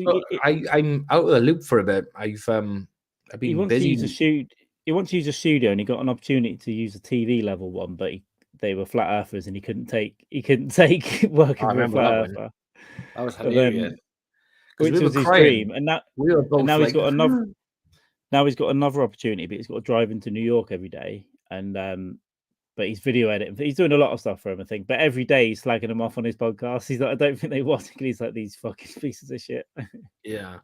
I'm out of the loop for a bit. I've been busy. He wants to use a studio, and he got an opportunity to use a TV level one, but they were flat earthers, and he couldn't take working for a flat earther. That was hilarious. Which was his dream, and now he's got another. Now he's got another opportunity, but he's got to drive into New York every day, and but he's video editing. He's doing a lot of stuff for him, I think. But every day he's slagging him off on his podcast. He's like, I don't think they watch it. He's like, these fucking pieces of shit. Yeah.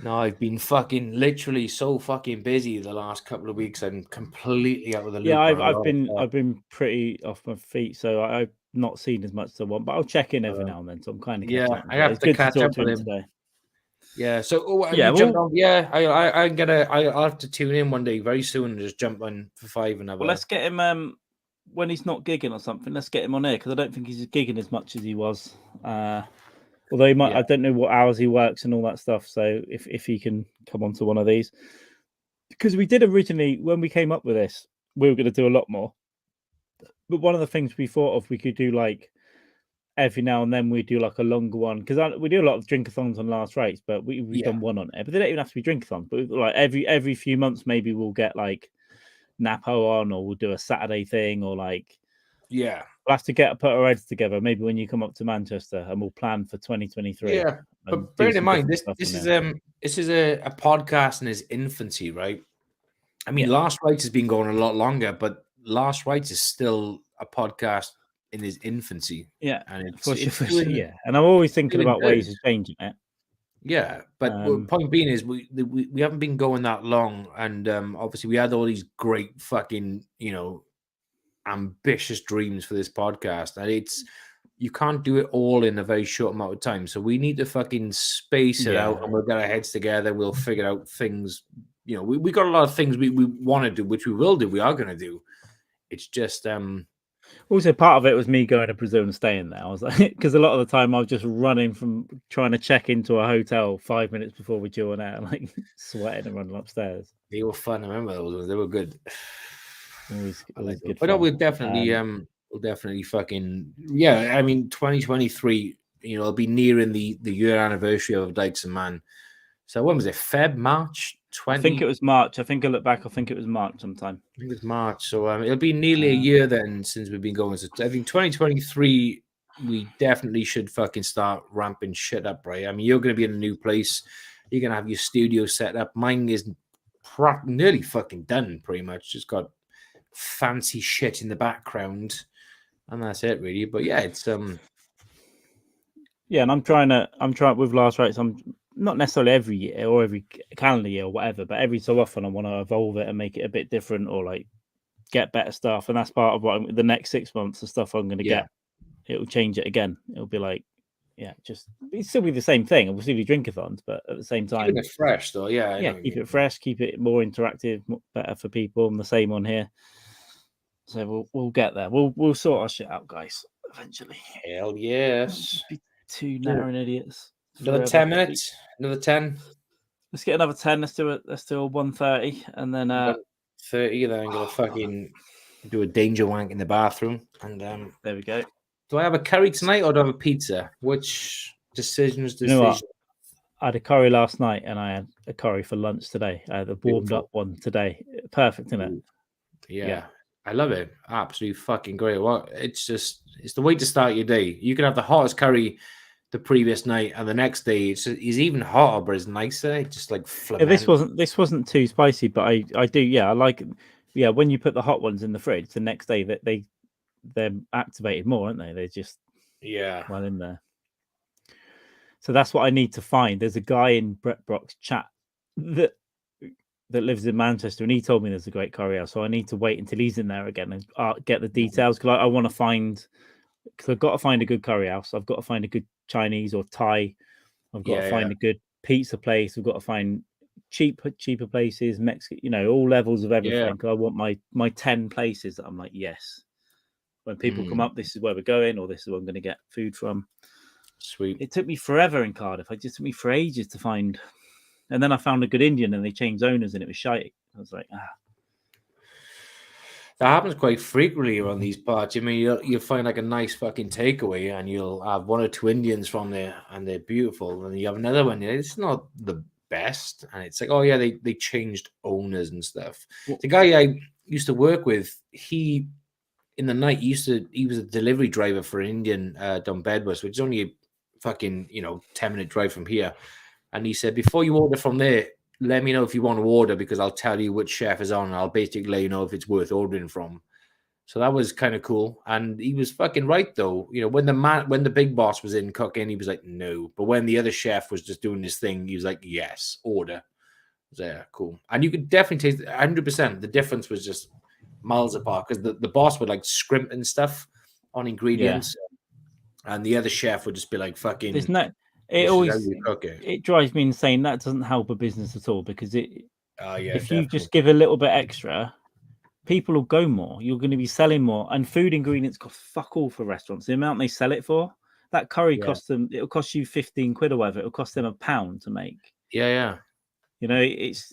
No, I've been literally so fucking busy the last couple of weeks. I'm completely out of the loop. Yeah, I've been pretty off my feet, so I've not seen as much as I want. But I'll check in every now and then. So I'm kind of catching up. I have to catch up with him today. Yeah, so I'll have to tune in one day very soon and just jump on for 5 and have. Well, let's get him when he's not gigging or something. Let's get him on here because I don't think he's gigging as much as he was. Although he might, I don't know what hours he works and all that stuff. So if he can come onto one of these, because we did originally when we came up with this, we were going to do a lot more. But one of the things we thought of, we could do like every now and then we do like a longer one because we do a lot of drinkathons on last race, but we've done one on it. But they don't even have to be drinkathons. But like every few months, maybe we'll get like Napo on, or we'll do a Saturday thing, or like we'll have to put our heads together. Maybe when you come up to Manchester, and we'll plan for 2023. Yeah, but bear in mind this is a podcast in its infancy, right? I mean, Last Rights has been going a lot longer, but Last Rights is still a podcast in his infancy. Yeah, and and I'm always thinking about ways of changing it. Yeah, but the point being is we haven't been going that long, and obviously we had all these great fucking ambitious dreams for this podcast, and you can't do it all in a very short amount of time. So we need to fucking space it out, and we'll get our heads together. We'll figure out things. We got a lot of things we want to do, which we will do. We are going to do. It's just Also, part of it was me going to Brazil and staying there. I was like, because a lot of the time I was just running from trying to check into a hotel 5 minutes before we due on out, like sweating and running upstairs. They were fun. I remember those. They were good. Always good. But no, we'll definitely fucking I mean, 2023. It'll be nearing the year anniversary of Dykes Mann. So when was it? March 20? I think it was March. I think I look back. I think it was March sometime. I think it was March. So it'll be nearly a year then since we've been going. So I think 2023 we definitely should fucking start ramping shit up, right? I mean, you're going to be in a new place. You're going to have your studio set up. Mine is nearly fucking done, pretty much. Just got fancy shit in the background, and that's it, really. But yeah, it's Yeah, and I'm trying with Last Rites. I'm not necessarily every year or every calendar year or whatever, but every so often I want to evolve it and make it a bit different, or like get better stuff. And that's part of what the next 6 months, the stuff I'm going to get. It'll change it again. It'll be like, it'll still be the same thing. We'll still be drinkathons, but at the same time, keeping it fresh, though. Yeah, keep it fresh, keep it more interactive, better for people. And the same on here. So we'll get there. We'll sort our shit out, guys. Eventually. Hell yes. Be two nattering idiots. Another 10 minutes. Another 10. Let's get another 10. Let's do a 1:30, and then 30. Then I'm gonna fucking do a danger wank in the bathroom, and there we go. Do I have a curry tonight or do I have a pizza? Which decisions? You know what? I had a curry last night, and I had a curry for lunch today. I had a warmed up one today. Perfect, isn't it? Yeah. I love it. Absolutely fucking great. Well, it's the way to start your day. You can have the hottest curry the previous night, and the next day it's even hotter, but it's nicer. It's just like this wasn't too spicy, but I do. Yeah, I like. Yeah, when you put the hot ones in the fridge, the next day that they're activated more, aren't they? They're just well in there. So that's what I need to find. There's a guy in Brett Brock's chat that lives in Manchester, and he told me there's a great curry house. So I need to wait until he's in there again and get the details, because I want to find. Because I've got to find a good curry house. I've got to find a good Chinese or Thai. I've got to find a good pizza place. I've got to find cheaper places, Mexican, all levels of everything. I want my 10 places that I'm like, yes. When people come up, this is where we're going, or this is where I'm going to get food from. Sweet. It took me forever in Cardiff. It just took me for ages to find. And then I found a good Indian, and they changed owners, and it was shite. I was like, That happens quite frequently around these parts. I mean, you'll find like a nice fucking takeaway, and you'll have one or two Indians from there, and they're beautiful. And you have another one, it's not the best, and it's like, oh yeah, they changed owners and stuff. The guy I used to work with, he in the night he was a delivery driver for an Indian down Bedworth, which is only a fucking 10-minute drive from here. And he said, before you order from there, let me know if you want to order, because I'll tell you which chef is on, and I'll basically let you know if it's worth ordering from. So that was kind of cool. And he was fucking right, though. When the big boss was in cooking, he was like, no. But when the other chef was just doing his thing, he was like, yes, order. Yeah, cool. And you could definitely taste 100%. The difference was just miles apart, because the boss would like scrimp and stuff on ingredients, and the other chef would just be like, fucking. There's no. It drives me insane. That doesn't help a business at all, because if you just give a little bit extra, people will go more. You're going to be selling more, and food ingredients cost fuck all for restaurants. The amount they sell it for, that curry costs them. It'll cost you 15 quid or whatever. It'll cost them £1 to make. Yeah. There's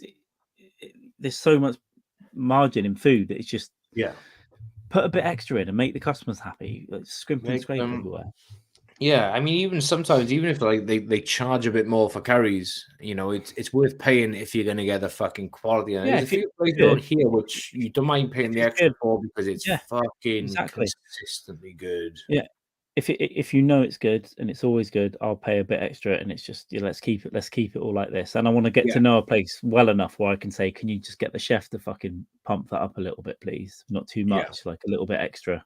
so much margin in food that it's just put a bit extra in and make the customers happy. Like, scrimp and scrape everywhere. Yeah, I mean, even sometimes, even if like they charge a bit more for curries, it's worth paying if you're going to get the fucking quality. And there's a few places around here which you don't mind paying the extra for, because it's fucking consistently good. Yeah, if it's good and it's always good, I'll pay a bit extra, and it's just let's keep it all like this. And I want to get to know a place well enough where I can say, can you just get the chef to fucking pump that up a little bit, please? Not too much, like a little bit extra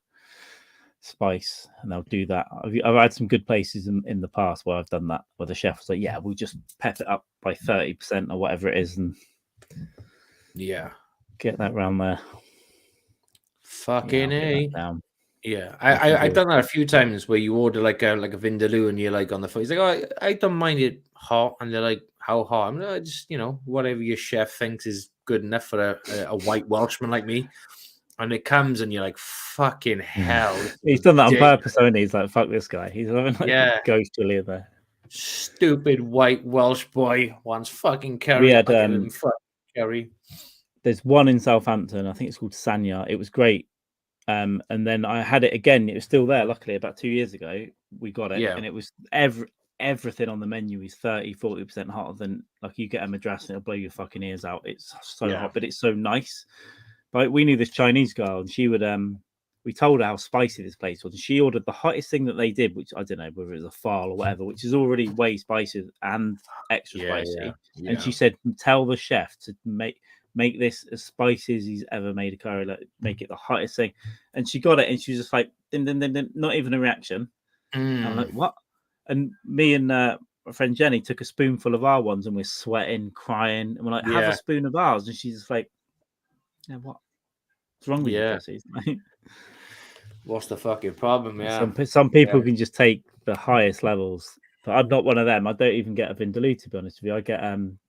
spice, and they'll do that. I've had some good places in the past where I've done that, where the chef was like, we'll just pep it up by 30% or whatever it is, and get that round there. Fucking I've done that a few times, where you order like a vindaloo, and you're like on the phone, he's like, oh, I don't mind it hot, and they're like, how hot? I'm like, just whatever your chef thinks is good enough for a white Welshman like me. And it comes, and you're like, fucking hell. He's done that on purpose, hasn't he? He's like, fuck this guy. He's having ghost Julia there. Stupid white Welsh boy wants fucking curry. We had curry. There's one in Southampton. I think it's called Sanya. It was great. And then I had it again. It was still there. Luckily, about 2 years ago, we got it. And it was everything on the menu is 30-40% hotter than, like, you get a Madras and it'll blow your fucking ears out. It's so hot, but it's so nice. But we knew this Chinese girl, and she would we told her how spicy this place was, and she ordered the hottest thing that they did, which I don't know whether it was a file or whatever, which is already way spicy and extra spicy. Yeah. And she said, tell the chef to make this as spicy as he's ever made a curry, like make it the hottest thing. And she got it, and she was just like, dim, not even a reaction. I'm like, what? And me and my friend Jenny took a spoonful of our ones, and we're sweating, crying, and we're like, have a spoon of ours. And she's just like, yeah, what's wrong with you, pussies? What's the fucking problem? Yeah, some people can just take the highest levels, but I'm not one of them. I don't even get a vindaloo, to be honest with you. I get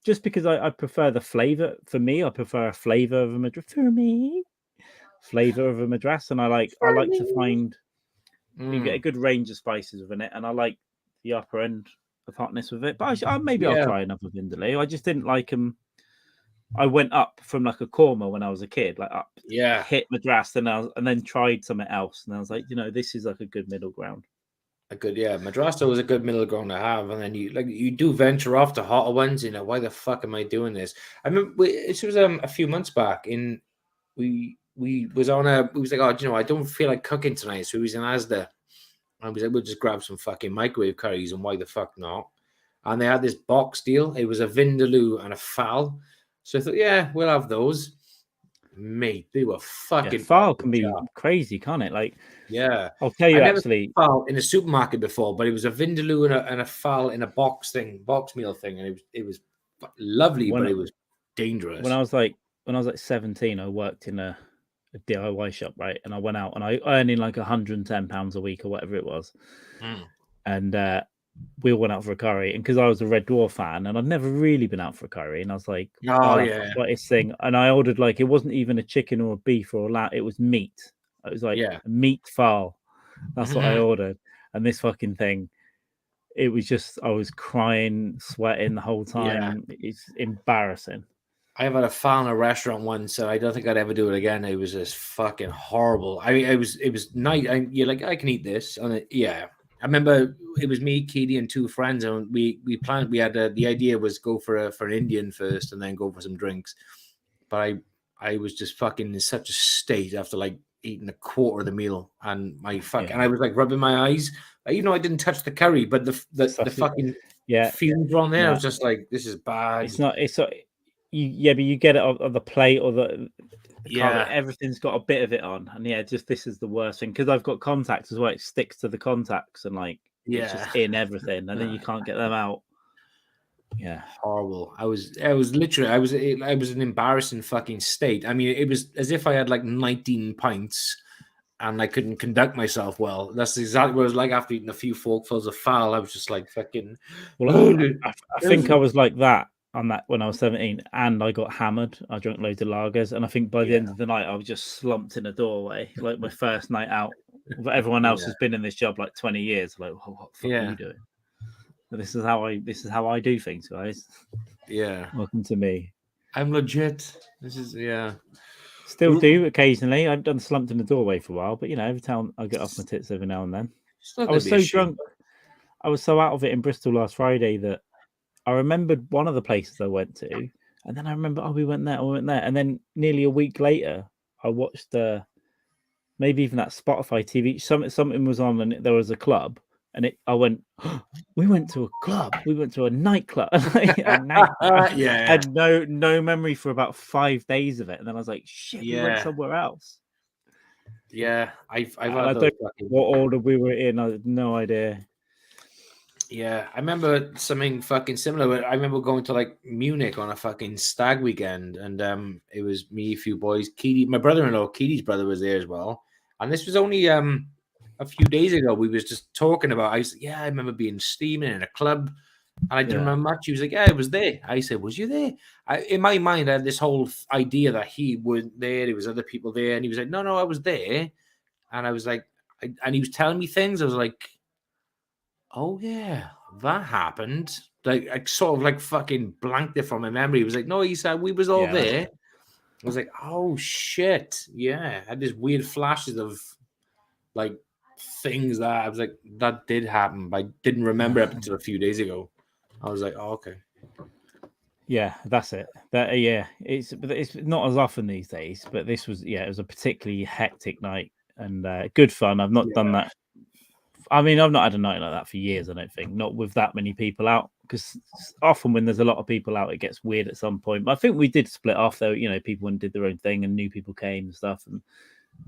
just because I prefer the flavor. For me, I prefer a flavor of a madras. Flavor of a madras, and I like to find you get a good range of spices within it, and I like the upper end of hotness with it. But I'll try another vindaloo. I just didn't like them. I went up from like a korma when I was a kid, like up, hit madras, and then tried something else, and I was like, this is like a good middle ground. Madrasa was a good middle ground to have, and then you do venture off to hotter ones. Why the fuck am I doing this? I remember this was a few months back. We was like, oh, I don't feel like cooking tonight, so we was in Asda, and we was like, we'll just grab some fucking microwave curries, and why the fuck not? And they had this box deal. It was a vindaloo and a fowl. So I thought, yeah, we'll have those. Mate, they were fucking... fowl can be crazy, can't it? Like, yeah. I'll tell you, I actually... fowl in a supermarket before, but it was a vindaloo and a fowl in a box meal thing, and it was lovely, but it was dangerous. When I was like 17, I worked in a DIY shop, right? And I went out, and I earning like £110 a week or whatever it was. And we went out for a curry, and because I was a Red Dwarf fan, and I'd never really been out for a curry, and I was like, what thing? And I ordered, like, it wasn't even a chicken or a beef or a lamb, it was meat. It was like a meat fowl. That's what I ordered. And this fucking thing, it was just, I was crying, sweating the whole time. It's embarrassing. I've had a fowl in a restaurant once, so I don't think I'd ever do it again. It was just fucking horrible. I mean, it was night. You're like, I can eat this, and I remember it was me, Katie, and two friends, and we planned. We had the idea was go for an Indian first, and then go for some drinks. But I was just fucking in such a state after like eating a quarter of the meal, and and I was like rubbing my eyes. I didn't touch the curry, but the fucking fumes were on there. I was just like, this is bad. It's not. But you get it on the plate or the carpet, everything's got a bit of it on, and just this is the worst thing because I've got contacts as well. It sticks to the contacts, and like it's just in everything, and then you can't get them out. Yeah, horrible. I was an embarrassing fucking state. I mean, it was as if I had like 19 pints and I couldn't conduct myself well. That's exactly what it was like after eating a few forkfuls of fowl. I was just like fucking. Well, I think I was like that on that when I was 17, and I got hammered. I drank loads of lagers, and I think by the end of the night I was just slumped in a doorway, like my first night out. But everyone else has been in this job like 20 years. Like, what the fuck are you doing? But this is how I do things, guys. Yeah, welcome to me. I'm legit. This is Still do occasionally. I've done slumped in the doorway for a while, but every time I get off my tits every now and then. I was so drunk. I was so out of it in Bristol last Friday that I remembered one of the places I went to, and then I remember, we went there, and then nearly a week later, I watched maybe even that Spotify TV. Something was on, and there was a club, and I went, we went to a club, we went to a nightclub. I had no memory for about 5 days of it, and then I was like, shit, we went somewhere else. Yeah, I don't know what order we were in. I had no idea. Yeah, I remember something fucking similar. I remember going to like Munich on a fucking stag weekend, and it was me, a few boys. My brother-in-law, Katie's brother, was there as well. And this was only a few days ago. We was just talking about. I said, I remember being steaming in a club, and I didn't remember much. He was like, I was there. I said, was you there? In my mind, I had this whole idea that he wasn't there. There was other people there, and he was like, no, I was there. And I was like, and he was telling me things. I was like, oh yeah, that happened. Like I sort of like fucking blanked it from my memory. He was like, no, he said we was all there. I was like, oh shit, yeah. I had these weird flashes of like things that I was like, that did happen, but I didn't remember it until a few days ago. I was like, oh okay. Yeah, that's it. It's not as often these days, but this was it was a particularly hectic night. and good fun. I've not done that. I mean, I've not had a night like that for years. I don't think, not with that many people out, because often when there's a lot of people out, it gets weird at some point. But I think we did split off though. People went and did their own thing, and new people came and stuff.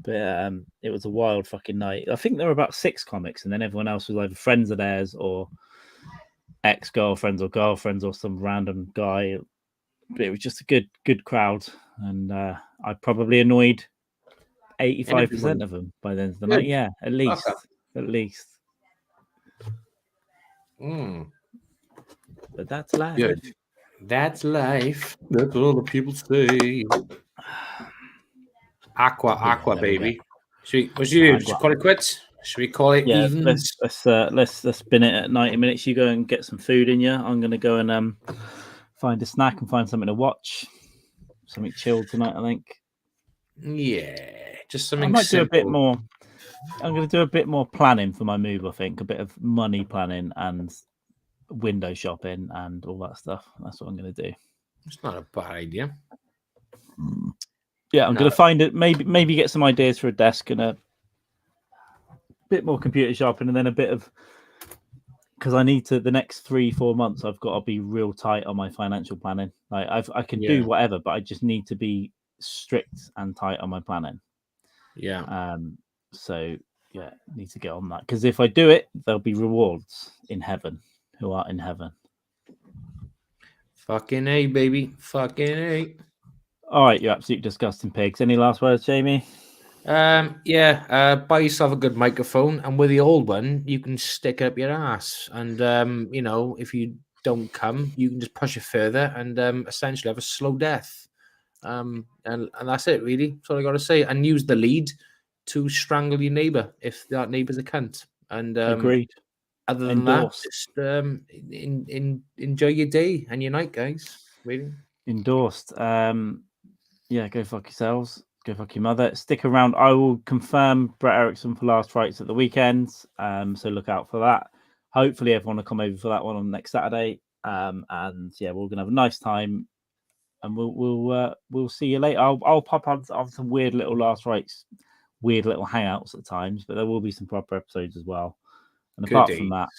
But it was a wild fucking night. I think there were about 6 comics, and then everyone else was either friends of theirs or ex-girlfriends or girlfriends or some random guy. But it was just a good crowd, and I probably annoyed 85% of them by the end of the night. Yeah, at least. But that's life. Good. That's life. That's all the people say. Aqua, baby. Should we call it quits? Should we call it evens? Let's spin it at 90 minutes. You go and get some food in you. I'm gonna go and find a snack and find something to watch. Something chilled tonight, I think. Yeah, just something. I might simple. do a bit more. I'm going to do a bit more planning for my move. I think a bit of money planning and window shopping and all that stuff. That's what I'm going to do. It's not a bad idea. Yeah, I'm going to find it. Maybe get some ideas for a desk and a bit more computer shopping, and then a bit of, because I need to, the next 3-4 months I've got to be real tight on my financial planning. Like I can do whatever, but I just need to be strict and tight on my planning. Yeah. So yeah, need to get on that, because if I do it, there'll be rewards in heaven. Who are in heaven? Fucking A, baby. Fucking A. All right, you absolute disgusting pigs. Any last words, Jamie? Buy yourself a good microphone, and with the old one, you can stick it up your ass. And if you don't come, you can just push it further and essentially have a slow death. And that's it, really. That's all I got to say. And use the lead to strangle your neighbor if that neighbor's a cunt. And agreed. Other than endorsed. That, just enjoy your day and your night, guys. Really endorsed. Go fuck yourselves. Go fuck your mother. Stick around. I will confirm Brett Erickson for Last Rights at the weekends. So look out for that. Hopefully everyone will come over for that one on next Saturday. We're gonna have a nice time. And we'll see you later. I'll pop on some weird little Last Rights, weird little hangouts at times, but there will be some proper episodes as well. And apart from that,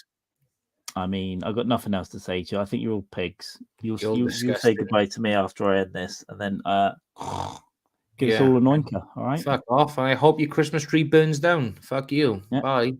I mean, I've got nothing else to say to you. I think you're all pigs. You'll say goodbye to me after I end this, and then give us all an oinker. All right. Fuck off. I hope your Christmas tree burns down. Fuck you. Bye.